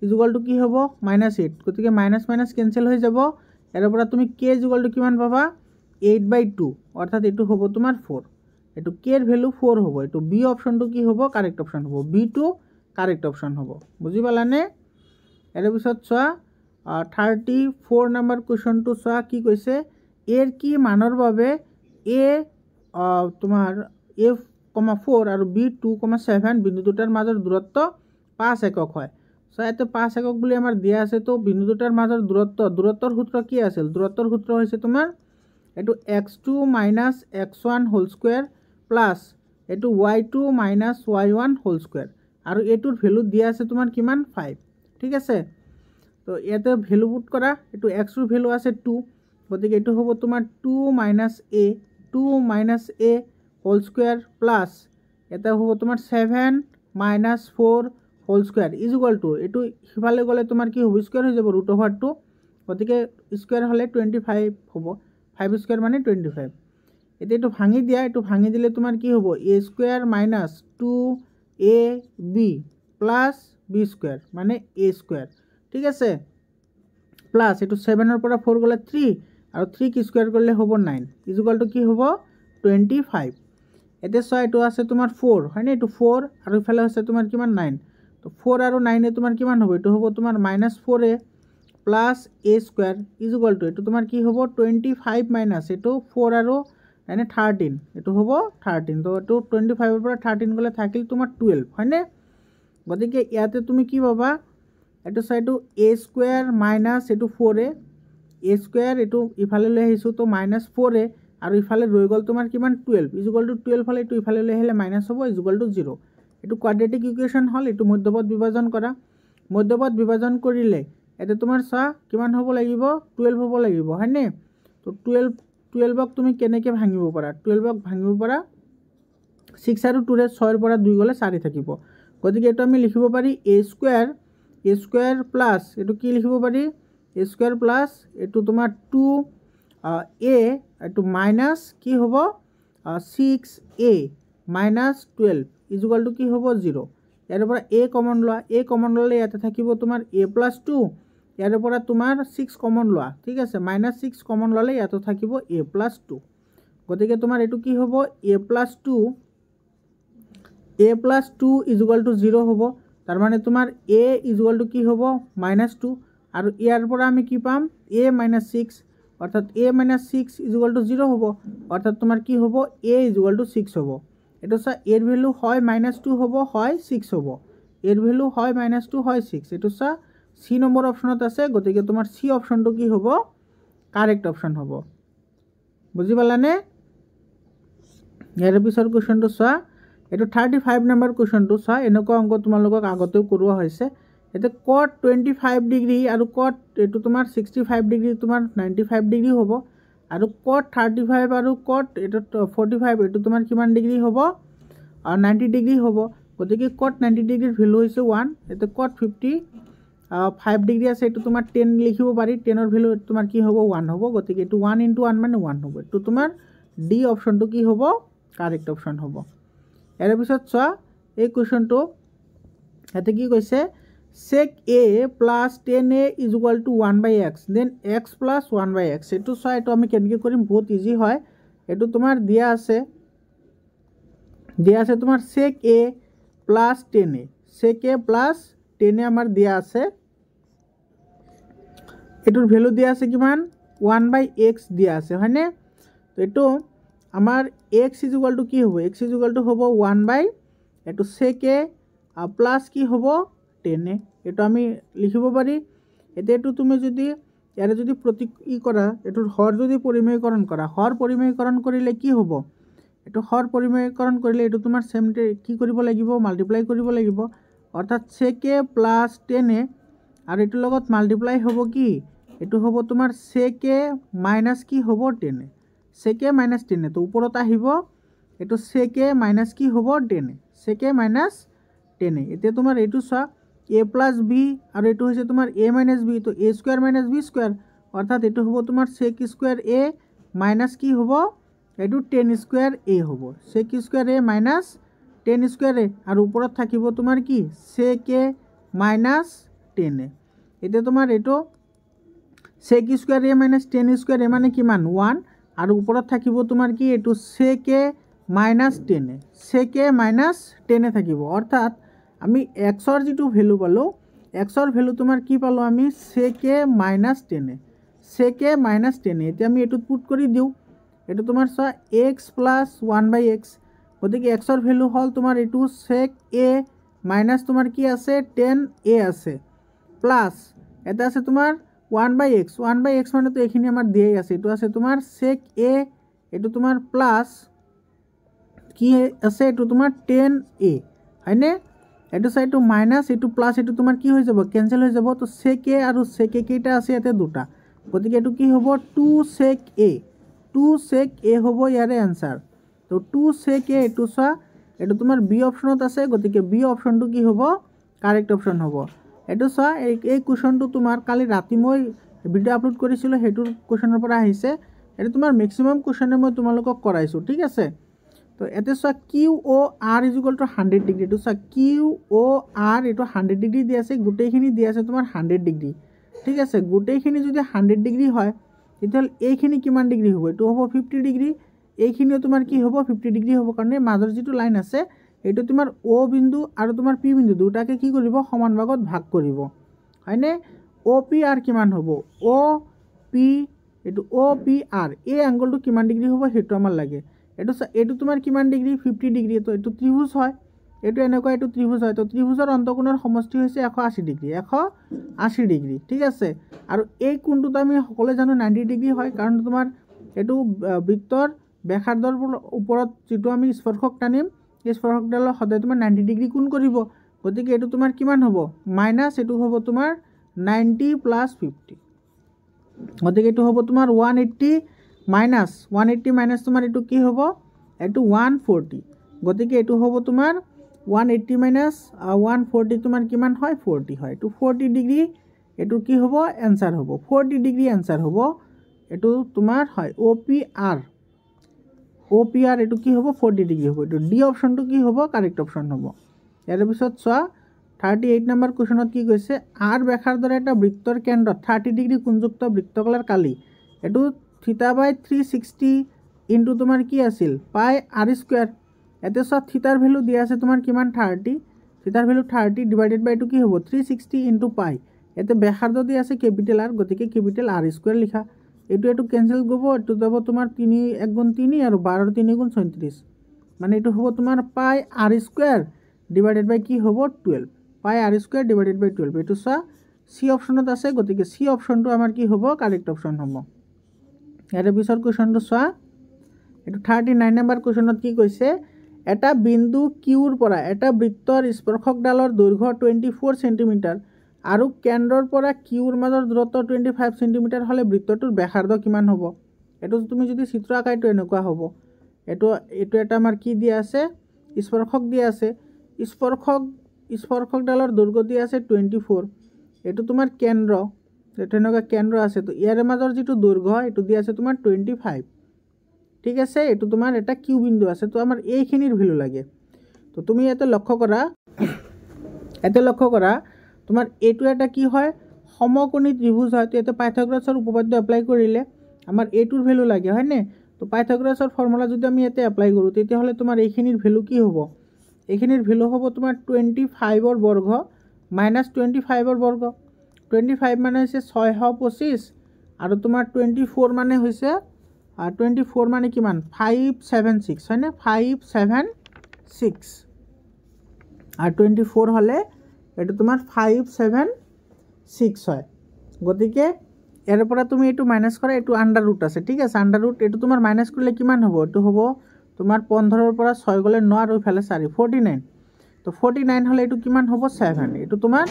ইকুয়াল টু কি হ'ব -8 গতিকে মাইনাস মাইনাস ক্যান্সেল হৈ যাব এৰ পৰা তুমি k ইকুয়াল টু কিমান পাবা 8/2 অৰ্থাৎ এটো হ'ব তোমাৰ 4 এটো k এর ভ্যালু 4 হ'ব এটো b অপশনটো কি হ'ব কারেক্ট অপশন হ'ব b2 কারেক্ট অপশন হ'ব বুজি পালানে এর পিছত চোৱা 34 নম্বৰ কোৱেশ্চনটো চোৱা কি কৈছে এৰ কি মানৰ বাবে a তোমাৰ a,4 আৰু b 2,7 বিন্দু দুটাৰ মাজৰ দূৰত্ব 5 একক হয় সো এতে 5 একক বুলি আমাৰ দিয়া আছে তো বিন্দু দুটাৰ মাজৰ দূৰত্বৰ সূত্ৰ কি আছিল দূৰত্বৰ সূত্ৰ হৈছে তোমাৰ এটো x2 - x1 whole square plus এটো y2 - y1 হোল স্কয়াৰ আৰু এটোৰ ভ্যালু দিয়া আছে তোমাৰ কিমান 5 ঠিক আছে তো ইয়াতে ভ্যালু পুট কৰা এটো x ৰ ভ্যালু আছে 2 গতিকে এটো হ'ব তোমাৰ 2 - a হোল স্কয়াৰ প্লাস এটা হ'ব তোমাৰ 7 - 4 হোল স্কয়াৰ ইকুয়াল টু এটো হিফালে গলে তোমাৰ কি হ'ব স্কয়ার হৈ যাব √2 গতিকে স্কয়ার হলে 25 হ'ব 5 স্কয়ার মানে 25 এটা এটো ভাঙি দিয়া এটো ভাঙি দিলে তোমাৰ কি হ'ব a square - 2ab plus b square মানে a স্কয়াৰ ঠিক আছে প্লাস এটো 7 এৰ পৰা 4 গলে 3 আৰু 3 কি স্কয়ার করলে হ'ব 9 ইকুয়াল টু কি হ'ব 25 এতে সো এটো আছে তোমাৰ 4 হয় না এটো 4 আৰু ইফালে আছে তোমাৰ কিমান 9 তো 4 আৰু 9 এ তোমাৰ কিমান হ'ব এটো হ'ব তোমাৰ -4a plus a square equal to এটো তোমাৰ কি হ'ব 25 মাইনাস এটো 4 আৰু মানে 13 এটো হ'ব 13 তো এটো 25 এৰ পৰা 13 গলে থাকিল তোমাৰ 12 হয় না গতিকে ইয়াতে তুমি কি পাবা এটো সাইডটো a স্কয়ার মাইনাস এটো 4a a স্কয়ার এটো ইফালে লৈ আহিছো তো -4a আৰু ইফালে ৰৈ গল তোমাৰ কিমান 12 ইকুয়াল টু 12 হলে এটো ইফালে লৈ আহিলে মাইনাস হ'ব ইকুয়াল টু 0 এটো কোয়াড্ৰেটিক ইকুয়েশন হল এটো মধ্যপদ বিভাজন কৰা মধ্যপদ বিভাজন কৰিলে এতে তোমাৰ সা কিমান হ'ব লাগিব 12 হ'ব লাগিব হয়নে তো 12ক তুমি কেনেকে ভাঙিব পাৰা 12ক ভাঙিব পাৰা 6 আৰু 2 ৰে 6 এৰ পৰা 2 গলে 4 থাকিব গতিকে এটো আমি লিখিব পাৰি a square a square plus এইটো কি লিখিব পাৰি a স্কোয়াৰ প্লাছ এইটো তোমাৰ 2a এইটো মাইনাছ কি হ'ব 6a মাইনাছ 12 ইজুকাল টু কি হ'ব 0 ইয়াৰ পৰা a কমন লোৱা a কমন ল'লে ইয়াতে থাকিব তোমাৰ a প্লাছ 2 ইয়াৰ পৰা তোমাৰ 6 কমন লোৱা ঠিক আছে মাইনাছ 6 কমন ল'লে ইয়াতে থাকিব a প্লাছ 2 গতিকে তোমাৰ এইটো কি হ'ব a প্লাছ 2 ইজুকাল টু 0 হ'ব তাৰ মানে তোমাৰ a ইজুকাল টু কি হ'ব -2 আৰু ইয়াৰ পৰা আমি কি পাম a - 6 অৰ্থাৎ a - 6 ইজুকাল টু 0 হ'ব অৰ্থাৎ তোমাৰ কি হ'ব a ইজুকাল টু 6 হ'ব এইটো চা a ৰ ভ্যালু হয় -2 হ'ব হয় 6 হ'ব a ৰ ভ্যালু হয় -2 হয় 6 এইটো চা সি নম্বৰ অপশনত আছে গতিকে তোমাৰ সি অপশনটো কি হ'ব কাৰেক্ট অপশন হ'ব বুজি পালানে ইয়াৰ পিছৰ কোৱেশ্চনটো চোৱা এইটো 35 নম্বৰ কোৱেশ্চনটো চোৱা এনেকুৱা অংক তোমালোকক আগতেও কৰোৱা হৈছে এতে cot 25 ডিগ্ৰী আৰু cot এইটো তোমাৰ 65 ডিগ্ৰী তোমাৰ 95 ডিগ্ৰী হ'ব আৰু cot 35 আৰু cot এইটো 45 এইটো তোমাৰ কিমান ডিগ্ৰী হ'ব 90 ডিগ্ৰী হ'ব গতিকে cot 90 ডিগ্ৰীৰ ভ্যালু হৈছে 1 এতে cot 55 ডিগ্ৰী আছে এইটো তোমাৰ 10 লিখিব পাৰি 10 ৰ ভ্যালু তোমাৰ কি হ'ব 1 হ'ব গতিকে এইটো 1 * 1 মানে 1 হ'ব এইটো তোমাৰ ডি অপশনটো কি হ'ব কাৰেক্ট অপশন হ'ব ইয়াৰ পিছত চোৱা এই কোৱেশ্চনটো এতে কি কৈছে sec a plus 10a is equal to 1/x then x plus 1/x এইটো চোৱা এইটো আমি কেনেকৈ কৰিম বহুত ইজি হয় এইটো তোমাৰ দিয়া আছে তোমাৰ sec a plus 10a sec a plus 10a আমাৰ দিয়া আছে এটোৰ ভ্যালু দিয়া আছে কিমান 1/x দিয়া আছে হয়নে তো এইটো আমাৰ x is equal to কি হ'ব x is equal to হ'ব 1/ এইটো sec a প্লাস কি হ'ব 10a এটো আমি লিখিব পাৰি এতেটো তুমি যদি ইয়াৰে যদি প্ৰতি কৰা এটোৰ হৰ যদি পৰিমেয়কৰণ কৰা হৰ পৰিমেয়কৰণ কৰিলে কি হ'ব এটো হৰ পৰিমেয়কৰণ কৰিলে এটো তোমাৰ সেম কি কৰিব লাগিব মাল্টিপ্লাই কৰিব লাগিব অৰ্থাৎ sec a plus 10a আৰু এটোৰ লগত মাল্টিপ্লাই হ'ব কি এটো হ'ব তোমাৰ sec a minus কি হ'ব 10a sec a minus 10a তো ওপৰত আহিব এটো sec a minus কি হ'ব 10a sec a minus 10a এতিয়া তোমাৰ এটো চা a plus b আৰু এটো হৈছে তোমাৰ a minus b তো a square minus b square অৰ্থাৎ এটো হ'ব তোমাৰ sec square a minus কি হ'ব এটো 10 square a হ'ব sec square a minus 10 square a আৰু ওপৰত থাকিব তোমাৰ কি sec a minus 10a এতিয়া তোমাৰ এটো sec square a minus 10 square a মানে কিমান 1 আৰু ওপৰত থাকিব তোমাৰ কি এটো sec a minus 10a sec a minus 10a থাকিব অৰ্থাৎ আমি x ৰ যেটো ভ্যালু পালো x ৰ ভ্যালু তোমাৰ কি পালো আমি sec a minus 10a sec a minus 10a এতিয়া আমি এটো পুট কৰি দিও এটো তোমাৰ সা x plus 1/x গতিকে x ৰ ভ্যালু হল তোমাৰ এটো sec a minus তোমাৰ কি আছে 10a আছে প্লাস এটা আছে তোমাৰ 1/x মানে তো এখিনি আমাৰ দিয়াই আছে এটো আছে তোমাৰ sec a এটো তোমাৰ প্লাস কি আছে এটো তোমাৰ 10a হয়নে এটো সাইডটো মাইনাস এটো প্লাস এটো তোমাৰ কি হৈ যাব ক্যান্সেল হৈ যাব তো sec a আৰু sec a কেইটা আছে এতে দুটা গতিকে এটো কি হ'ব 2 sec a হ'ব ইয়াৰে आंसर তো 2 sec a এটো সা এটো তোমাৰ বি অপশনত আছে গতিকে বি অপশনটো কি হ'ব কাৰেক্ট অপশন হ'ব এটো সা এই কোৱেশ্চনটো তোমাৰ কালি ৰাতি মই ভিডিও আপলোড কৰিছিলো হেতুৰ কোৱেশ্চনৰ পৰা আহিছে এটো তোমাৰ ম্যাক্সিমাম কোৱেশ্চনে মই তোমালোকক কৰাইছো ঠিক আছে তো এতে সা কিউ ও আৰ = 100 ডিগ্ৰী তো সা কিউ ও আৰ এটো 100 ডিগ্ৰী দি আছে গুটেইখিনি দি আছে তোমাৰ 100 ডিগ্ৰী ঠিক আছে গুটেইখিনি যদি 100 ডিগ্ৰী হয় তেতিয়াল এইখিনি কিমান ডিগ্ৰী হ'ব এটো হ'ব 50 ডিগ্ৰী এইখিনিও তোমাৰ কি হ'ব 50 ডিগ্ৰী হ'ব কাৰণে মাজৰ যেটো লাইন আছে এটো তোমাৰ ও বিন্দু আৰু তোমাৰ পি বিন্দু দুটাকে কি কৰিব সমান ভাগত ভাগ কৰিব হয়নে ও পি আর কিমান হ'ব ও পি এটো ও পি আর এই অ্যাঙ্গলটো কিমান ডিগ্ৰী হ'ব হেতু আমাৰ লাগে এটো তোমাৰ কিমান ডিগ্ৰী 50 ডিগ্ৰী তো এটো ত্ৰিভুজ হয় এটো এনেকুৱা এটো ত্ৰিভুজ হয় তো ত্ৰিভুজৰ অন্তকোণৰ সমষ্টি হৈছে 180 ডিগ্ৰী ঠিক আছে আৰু এই কোণটো আমি সকলে জানো 90 ডিগ্ৰী হয় কাৰণ তোমাৰ এটো বৃত্তৰ ব্যাসাৰ্ধৰ ওপৰত যেটো আমি স্পৰ্শক টানিম এই স্পৰ্শকডালৰ সদায় তোমাৰ 90 ডিগ্ৰী কোণ কৰিব গতিকে এটো তোমাৰ কিমান হ'ব মাইনাস এটো হ'ব তোমাৰ 90 + 50 গতিকে এটো হ'ব তোমাৰ 180 মাইনাস তোমাৰ এটো কি হ'ব এটো 140 গতিকে এটো হ'ব তোমাৰ 180 মাইনাছ 140 তোমাৰ কিমান হয় 40 হয় এইটো 40 ডিগ্ৰী এইটো কি হ'ব এনসাৰ হ'ব 40 ডিগ্ৰী এনসাৰ হ'ব এইটো তোমাৰ হয় OPR এইটো কি হ'ব 40 ডিগ্ৰী হ'ব এইটো ডি অপশনটো কি হ'ব কাৰেক্ট অপশন হ'ব ইয়াৰ পিছত চোৱা 38 নম্বৰ কোৱেশ্যনত কি কৈছে আৰ ব্যাসাৰ্ধৰ এটা বৃত্তৰ কেন্দ্ৰত 30 ডিগ্ৰী কোণযুক্ত বৃত্তকলাৰ কালি এইটো θ/360 ইনটু তোমাৰ কি আছিল পাই r স্কয়াৰ এতে চোৱা থিটাৰ ভ্যালু দিয়া আছে তোমাৰ কিমান 30 থিটাৰ ভ্যালু 30 ডিভাইডেড বাই এইটো কি হ'ব 360 ইনটু পাই এতে ব্যাসাৰ্ধ দিয়া আছে ক্যাপিটেল R গতিকে ক্যাপিটেল R স্কয়াৰ লিখা এইটো ক্যান্সেল কৰিব এইটো যাব তোমাৰ 3 1 গুণ 3 আৰু 12 3 গুণ 34 মানে এইটো হ'ব তোমাৰ পাই r স্কয়াৰ ডিভাইডেড বাই কি হ'ব 12 পাই r স্কয়াৰ ডিভাইডেড বাই 12 এইটো চোৱা সি অপশনত আছে গতিকে সি অপশনটো আমাৰ কি হ'ব কাৰেক্ট অপশন হ'ব ইয়াৰ পিছৰ কোৱেশ্যনটো চোৱা এইটো 39 নম্বৰ কোৱেশ্যনত কি কৈছে এটা বিন্দু কিউৰ পৰা এটা বৃত্তৰ স্পৰ্শকডালৰ দৈৰ্ঘ্য 24 সেন্টিমিটাৰ আৰু কেন্দ্ৰৰ পৰা কিউৰ মাজৰ দূৰত্ব 25 সেন্টিমিটাৰ হলে বৃত্তটোৰ ব্যাসাৰ্ধ কিমান হ'ব এটো তুমি যদি চিত্ৰ আকাইটো এনেকুৱা হ'ব এটো এটা আমাৰ কি দিয়া আছে স্পৰ্শক দিয়া আছে স্পৰ্শকডালৰ দৈৰ্ঘ্য দিয়া আছে 24 এটো তোমাৰ কেন্দ্ৰ এটো এনেকুৱা কেন্দ্ৰ আছে তো ইয়াৰ মাজৰ যেটো দৈৰ্ঘ্য এটো দিয়া আছে তোমাৰ 25 ঠিক আছে এটো তোমাৰ এটা কিউ বিন্দু আছে তো আমাৰ এইখিনিৰ ভ্যালু লাগে তো তুমি এতে লক্ষ্য কৰা তোমাৰ এটো এটা কি হয় সমকোণী ত্ৰিভুজ হয় তো এতে পাইথাগোৰাছৰ উপপাদ্য এপ্লাই কৰিলে আমাৰ এটোৰ ভ্যালু লাগে হয় নে তো পাইথাগোৰাছৰ ফৰ্মুলা যদি আমি এতে এপ্লাই কৰো তেতিয়া হলে তোমাৰ এইখিনিৰ ভ্যালু কি হ'ব এইখিনিৰ ভ্যালু হ'ব তোমাৰ 25 ৰ বৰ্গ মাইনাস 25 ৰ বৰ্গ 25 মানে হৈছে 625 আৰু তোমাৰ 24 মানে হৈছে 24 মানে কিমান 576 হয় না 576 আর 24 হলে এটা তোমার 576 হয় গতিকে এর পৰা তুমি এটু মাইনাস কৰা এটু আন্ডার রুট আছে ঠিক আছে আন্ডার রুট এটু তোমার মাইনাস করলে কিমান হ'ব এটু হ'ব তোমার 15 ৰ পৰা 6 গলে 9 আৰু ইফালে 4 49 তো 49 হলে এটু কিমান হ'ব 7 এটু তোমার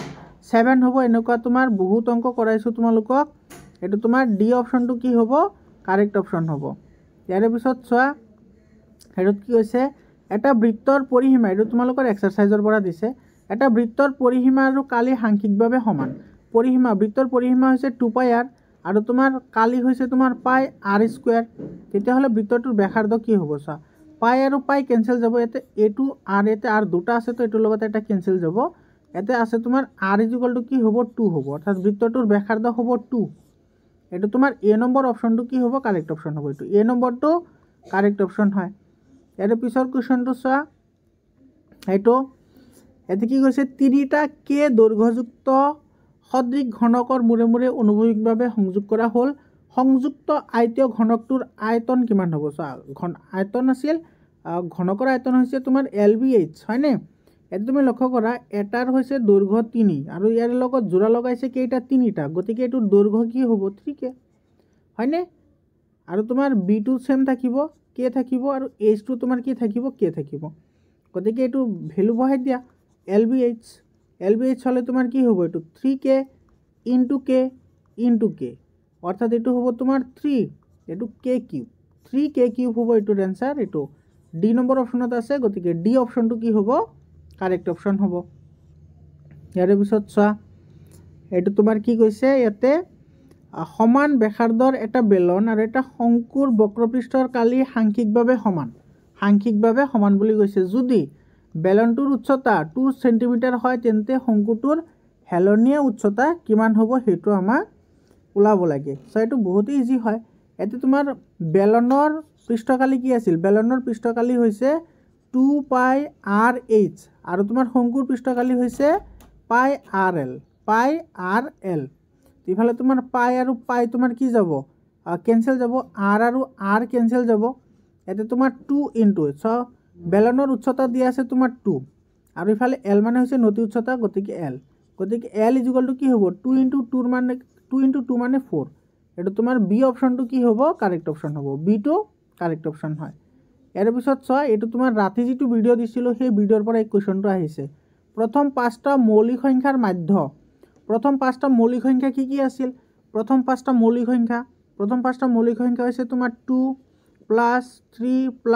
7 হ'ব এনেকুৱা তোমাৰ বহুত অংক কৰাইছো তোমালোকক এটু তোমাৰ ডি অপশনটো কি হ'ব কাৰেক্ট অপশন হ'ব ইয়াৰ পিছত চোৱা হেৰুত কি হৈছে এটা বৃত্তৰ পৰিসীমা এটো তোমালোকৰ এক্সাৰসাইজৰ পৰা দিছে এটা বৃত্তৰ পৰিসীমা আৰু কালি সাংখ্যিকভাৱে সমান পৰিসীমা বৃত্তৰ পৰিসীমা হৈছে 2 r আৰু তোমাৰ কালি হৈছে তোমাৰ পাই r স্কয়াৰ তেতিয়া হলে বৃত্তটোৰ ব্যাসাৰ্ধ কি হ'ব চা পাই আৰু পাই কেনসেল যাব এতে এটু r এতে r দুটা আছে তো এটুৰ লগত এটা কেনসেল যাব এতে আছে তোমাৰ r = কি হ'ব 2 হ'ব অৰ্থাৎ বৃত্তটোৰ ব্যাসাৰ্ধ হ'ব 2 এটো তোমাৰ এ নম্বৰ অপশনটো কি হ'ব কাৰেক্ট অপশন হ'ব এটো এ নম্বৰটো কাৰেক্ট অপশন হয় এৰ পিছৰ কোৱেশ্যনটো চোৱা এটো এতে কি কৈছে 3টা কে দৈৰ্ঘ্যযুক্ত সদৃশ ঘনকৰ মুৰে মুৰে অনুভূমিকভাৱে সংযোগ কৰা হল সংযুক্ত আয়তীয় ঘনকটোৰ আয়তন কিমান হ'ব চোৱা আয়তন আছিল ঘনকৰ আয়তন হৈছে তোমাৰ LBH হয়নে এটো তুমি লক্ষ্য কৰা এটাৰ হৈছে দৈৰ্ঘ্য 3 আৰু ইয়াৰ লগত জোড়া লগাইছে কেইটা 3টা গতিকে এটো দৈৰ্ঘ্য কি হ'ব 3k হয়নে আৰু তোমাৰ b2 সেম থাকিব k থাকিব আৰু h2 তোমাৰ কি থাকিব k থাকিব গতিকে এটো ভ্যালু বহাই দিয়া LBH হলে তোমাৰ কি হ'ব এটো 3k into k অৰ্থাৎ এটো হ'ব তোমাৰ 3 এটো k কিউব 3k কিউব হ'ব এটোৰ आंसर এটো ডি নম্বৰ অপশনত আছে গতিকে ডি অপশনটো কি হ'ব কাৰেক্ট অপশন হ'ব ইয়াৰ পিছত চোৱা এটো তোমাৰ কি কৈছে ইয়াতে সমান ব্যাসাৰ্ধৰ এটা বেলন আৰু এটা শংকুৰ বক্ৰপৃষ্ঠৰ কালি সাংখ্যিকভাৱে সমান বুলি কৈছে যদি বেলনটোৰ উচ্চতা 2 সেন্টিমিটাৰ হয় তেন্তে শংকুটোৰ হেলনীয়া উচ্চতা কিমান হ'ব হেতু আমাক উলাব লাগে সো এটো বহুত ইজি হয় এতে তোমাৰ বেলনৰ পৃষ্ঠকালি কি আছিল বেলনৰ পৃষ্ঠকালি হৈছে 2 পাই RH আৰু তোমাৰ শংকুৰ পৃষ্ঠকালি হৈছে পাই RL ইফালে তোমাৰ পাই আৰু পাই তোমাৰ কি যাব কেনসেল যাব r আৰু r কেনসেল যাব এতে তোমাৰ 2 ইনটু সো বেলনৰ উচ্চতা দিয়া আছে তোমাৰ 2 আৰু ইফালে l মানে হৈছে নতি উচ্চতা গতিকে l = কি হ'ব 2 ইনটু 2 মানে 4 এটো তোমাৰ বি অপশনটো কি হ'ব কাৰেক্ট অপশন হ'ব b2 কাৰেক্ট অপশন হয় ইয়াৰ পিছত চোৱা এটো তোমাৰ ৰাতি যেটো ভিডিও দিছিলো সেই ভিডিওৰ পৰা এই কোৱেশ্যনটো আহিছে প্ৰথম 5টা মৌলিক সংখ্যাৰ মাধ্য প্ৰথম 5টা মৌলিক সংখ্যা কি আছিল প্ৰথম 5টা মৌলিক সংখ্যা হৈছে তোমাৰ 2 + 3 +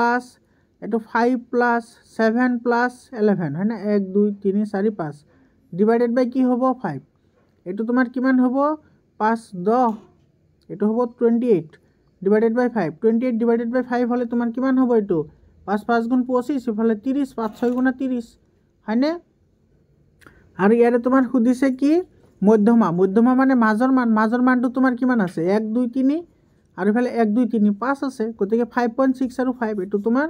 এইটো 5 প্লাছ 7 প্লাছ 11 হয় না 1 2 3 4 5 ডিভাইডেড বাই কি হ'ব 5 এইটো তোমাৰ কিমান হ'ব 5 10 এইটো হ'ব 28 ডিভাইডেড বাই 5 28 ডিভাইডেড বাই 5 হ'লে তোমাৰ কিমান হ'ব এইটো 5 5 গুণ 25 ইফালে 30 5 6 গুণা 30 হয়নে আৰু ইয়াৰে তোমাৰ সুধিছে কি মধ্যমা মধ্যমা মানে মাজৰ মানটো তোমাৰ কিমান আছে 1 2 3 আৰু ইফালে 1 2 3 5 আছে গতিকে 5.6 আৰু 5 এইটো তোমাৰ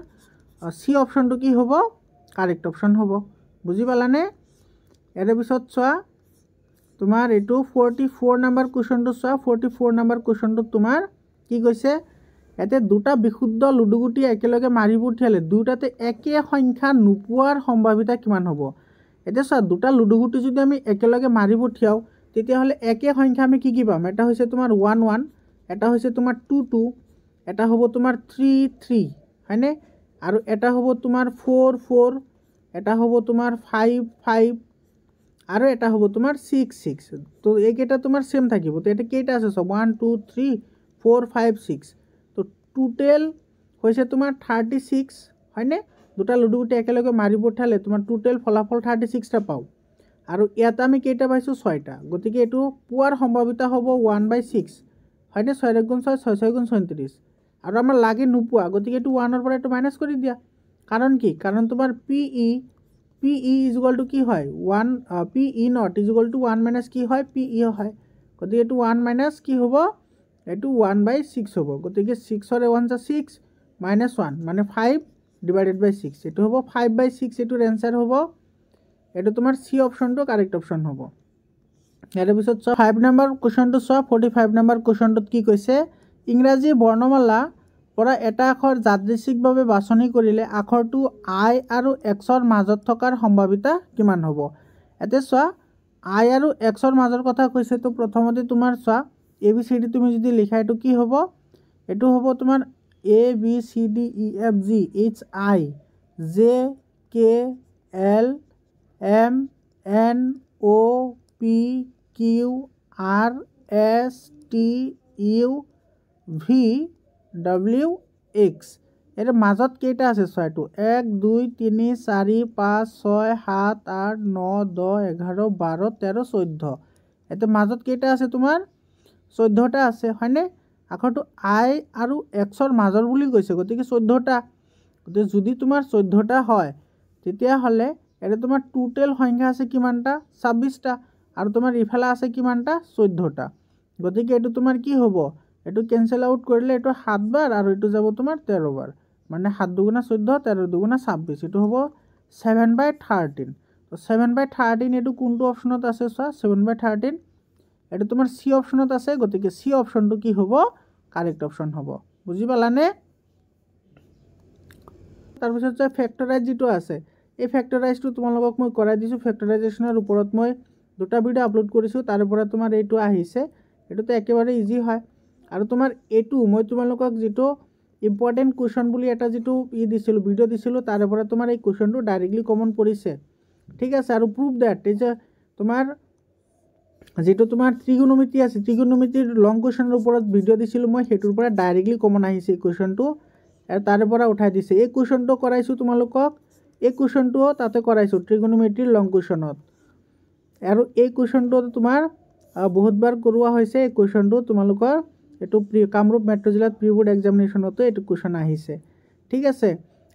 সি অপশ্যনটো কি হ'ব কাৰেক্ট অপশ্যন হ'ব বুজি পালানে ইয়াৰে পিছত চোৱা তোমাৰ এইটো 44 নম্বৰ কুৱেশ্যনটো চোৱা 44 নম্বৰ কুৱেশ্যনটো তোমাৰ কি কৈছে ইয়াতে দুটা বিশুদ্ধ লুডুগুটি একেলগে মাৰি পঠিয়ালে দুটাতে একে সংখ্যা নোপোৱাৰ সম্ভাৱিতা কিমান হ'ব এতিয়া চোৱা দুটা লুডুগুটি যদি আমি একেলগে মাৰি পঠিয়াও তেতিয়াহ'লে একে সংখ্যা আমি কি পাম এটা হৈছে তোমাৰ 1 1 এটা হৈছে তোমাৰ 2 2 এটা হ'ব তোমাৰ 3 3 হয়নে আৰু এটা হ'ব তোমাৰ 4 4 এটা হ'ব তোমাৰ 5 5 আৰু এটা হ'ব তোমাৰ 6 6 তো এইকেইটা তোমাৰ সেম থাকিব তো এটা কেইটা আছে সব 1 2 3 4 5 6 তো টোটেল হৈছে তোমাৰ 36 হয়নে দুটা লুডুগুটি একেলগে মাৰি পঠালে তোমাৰ টোটেল ফলাফল 36টা পাও আৰু ইয়াত আমি কেইটা পাইছো 6টা গতিকে এটো পুৱাৰ সম্ভাৱিতা হ'ব 1/6 হয়নে 6 গুণ 6 6 6 গুণ 37 আৰু আমাৰ লাগে নোপোৱা গতিকে এটো 1 ৰ পৰা এটো মাইনাস কৰি দিয়া কাৰণ কি কাৰণ তোমাৰ PE is equal to কি হয় 1 PE not is equal to 1 minus কি হয় PE হয় গতিকে এটো 1 minus কি হ'ব এটো 1/6 হ'ব গতিকে 6 ৰ 1 যা 6 minus 1 মানে 5 divided by 6 এটো হ'ব 5/6 এটোৰ आंसर হ'ব এটো তোমাৰ সি অপচনটো কাৰেক্ট অপচন হ'ব ইয়াৰ পিছত 5 নম্বৰ কোৱেশ্চনটো 45 নম্বৰ কোৱেশ্চনটোত কি কৈছে ইংৰাজী বৰ্ণমালা পৰা এটা আখৰ যাদৃচ্ছিকভাৱে বাছনি কৰিলে আখৰটো I আৰু X ৰ মাজত থকাৰ সম্ভাৱিতা কিমান হ'ব এতে চোৱা I আৰু X ৰ মাজৰ কথা কৈছে তো প্ৰথমতে তোমাৰ চোৱা ABCD তুমি যদি লিখা এটো কি হ'ব এটো হ'ব তোমাৰ ABCDEFG HI JKL MNOPQRSTUVWX এর মাজত কেইটা আছে ছয়টো 1 2 3 4 5 6 7 8 9 10 11 12 13 14 এতে মাজত কেইটা আছে তোমাৰ 14টা আছে হয়নে আখৰটো I আৰু X ৰ মাজৰ বুলি কৈছে গতিকে 14টা গতিকে যদি তোমাৰ 14টা হয় তেতিয়া হলে এটা তোমাৰ টোটাল সংখ্যা আছে কিমানটা 26টা আৰু তোমাৰ ইফালে আছে কিমানটা 14টা গতিকে এটো তোমাৰ কি হ'ব এটো ক্যান্সেল আউট কৰিলে এটো 7 বাৰ আৰু এটো যাব তোমাৰ 13 বাৰ মানে 7 দুগুণা 14 13 দুগুণা 26 এটো হ'ব 7/13 তো 7/13 এটো কোনটো অপচনত আছে চোৱা 7/13 এটো তোমাৰ সি অপচনত আছে গতিকে সি অপচনটো কি হ'ব কাৰেক্ট অপচন হ'ব বুজি পালানে তাৰ পিছত যে ফ্যাক্টৰাইজ যেটো আছে এই ফ্যাক্টৰাইজটো তোমালোকক মই কৰাই দিছো ফ্যাক্টৰাইজেশনৰ ওপৰত মই দুটা ভিডিও আপলোড কৰিছো তাৰ পৰা তোমাৰ এইটো আহিছে এটোতে একেবাৰে ইজি হয় আৰু তোমাৰ এটো মই তোমালোকক যেটো ইম্পৰ্টেন্ট কোৱেশ্চন বুলি এটা যেটো দিছিলো ভিডিও দিছিলো তাৰ পৰা তোমাৰ এই কোৱেশ্চনটো ডাইৰেক্টলি কমন পৰিছে ঠিক আছে আৰু প্ৰুফ দ্যাট এই যে তোমাৰ যেটো তোমাৰ ত্ৰিগোণমিতি আছে ত্ৰিগোণমিতিৰ লং কোৱেশ্চনৰ ওপৰত ভিডিও দিছিলো মই হেতুৰ পৰা ডাইৰেক্টলি কমন আহিছে এই কোৱেশ্চনটো আৰু তাৰ পৰা উঠাই দিছে এই কোৱেশ্চনটো কৰাইছো তোমালোকক এই কোৱেশ্চনটো তাতে কৰাইছো ত্ৰিগোণমিতিৰ লং কোৱেশ্চনত আৰু এই কোৱেশ্চনটো তোমাৰ বহুতবাৰ কৰোৱা হৈছে এই কোৱেশ্চনটো তোমালোকৰ এটো কামৰূপ মেট্ৰ জিলাত প্ৰি বোৰ্ড এক্সামিনেশনতো এটো কোৱেশ্চন আহিছে ঠিক আছে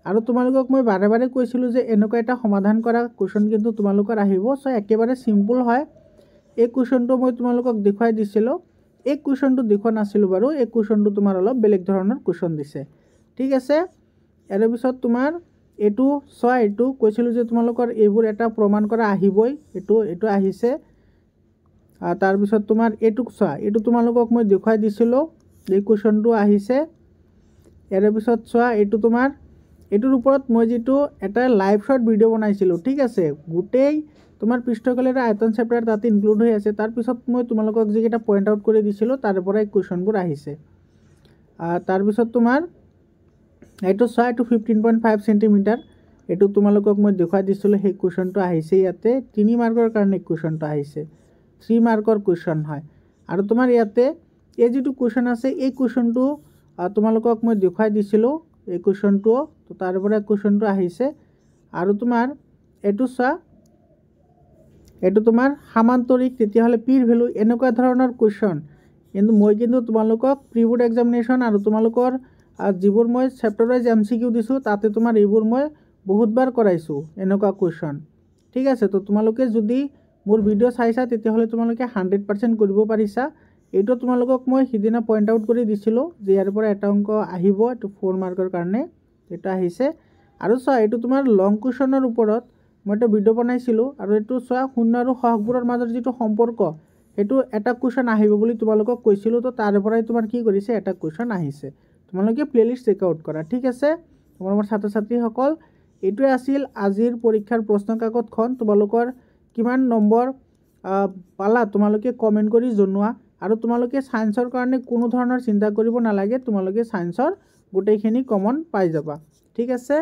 আৰু তোমালোকক মই বাৰে বাৰে কৈছিলো যে এনেকুৱা এটা সমাধান কৰা কোৱেশ্চন কিন্তু তোমালোকৰ আহিব সো একেবাৰে সিম্পল হয় এই কোৱেশ্চনটো মই তোমালোকক দেখাই দিছিলো এই কোৱেশ্চনটো দেখুৱা নাছিলো বাৰু এই কোৱেশ্চনটো তোমাৰ অলপ বেলেগ ধৰণৰ কোৱেশ্চন দিছে ঠিক আছে এৰ পিছত তোমাৰ এটো সোৱা এটো কৈছিলো যে তোমালোকৰ এইবোৰ এটা প্ৰমাণ কৰা আহিবই এটো আহিছে তাৰ পিছত তোমাৰ এটো সোৱা এটো তোমালোকক মই দেখাই দিছিলো এই কোৱেশ্চনটো আহিছে এৰ পিছত সোৱা এটো তোমাৰ এটোৰ ওপৰত মই যেটো এটা লাইভ শৰ্ট ভিডিও বনাইছিলো ঠিক আছে গুটেই তোমাৰ পৃষ্ঠকলেৰ আয়তন চেপ্টাৰ তাতে ইনক্লুড হৈ আছে তাৰ পিছত মই তোমালোকক যে এটা পইণ্ট আউট কৰি দিছিলো তাৰ পৰা এই কোৱেশ্চনবোৰ আহিছে তাৰ পিছত তোমাৰ এটো সোৱা এটো 15.5 সেন্টিমিটাৰ এটো তোমালোকক মই দেখাই দিছিলো সেই কোৱেশ্চনটো আহিছে ইয়াতে 3 মাৰ্কৰ কাৰণে কোৱেশ্চনটো আহিছে 3 মাৰ্কৰ কোৱেশ্চন হয় আৰু তোমাৰ ইয়াতে এই যেটো কোৱেশ্চন আছে এই কোৱেশ্চনটো তোমালোকক মই দেখাই দিছিলো এই কুৱেশ্যনটো তো তাৰ পৰা কুৱেশ্যনটো আহিছে আৰু তোমাৰ এইটো চোৱা এইটো তোমাৰ সামান্তৰিক তেতিয়াহ'লে পিৰ ভ্যালু এনেকুৱা ধৰণৰ কুৱেশ্যন কিন্তু মই কিন্তু তোমালোকক প্ৰি বোৰ্ড এক্সামিনেশ্যন আৰু তোমালোকৰ যিবোৰ মই চেপ্টাৰ ৱাইজ MCQ দিছোঁ তাতে তোমাৰ এইবোৰ মই বহুতবাৰ কৰাইছোঁ এনেকুৱা কুৱেশ্যন ঠিক আছে তো তোমালোকে যদি মোৰ ভিডিঅ' চাইছা তেতিয়াহ'লে তোমালোকে 100% কৰিব পাৰিছা এইটো তোমালোকক মই সিদিনা পইণ্ট আউট কৰি দিছিলোঁ যে ইয়াৰ পৰা এটা অংক আহিব এইটো 4 মাৰ্কৰ কাৰণে এটা আহিছে আৰু চোৱা এইটো তোমাৰ লং কুৱেশ্যনৰ ওপৰত মই এটা ভিডিঅ' বনাইছিলোঁ আৰু এইটো চোৱা শূন্য আৰু সহগবোৰৰ মাজৰ যিটো সম্পৰ্ক সেইটো এটা কুৱেশ্যন আহিব বুলি তোমালোকক কৈছিলোঁ তো তাৰ পৰাই তোমাৰ কি কৰিছে এটা কুৱেশ্যন আহিছে তোমালোকে প্লেলিষ্ট চেক আউট কৰা ঠিক আছে মোৰ ছাত্ৰ ছাত্ৰীসকল এইটোৱে আছিল আজিৰ পৰীক্ষাৰ প্ৰশ্ন কাকতখন তোমালোকৰ কিমান নম্বৰ পালা তোমালোকে কমেণ্ট কৰি জনোৱা আৰু তোমালোকে সায়েন্সৰ কাৰণে কোনো ধৰণৰ চিন্তা কৰিব নালাগে তোমালোকে সায়েন্সৰ গোটেইখিনি কমন পাই যাবা ঠিক আছে।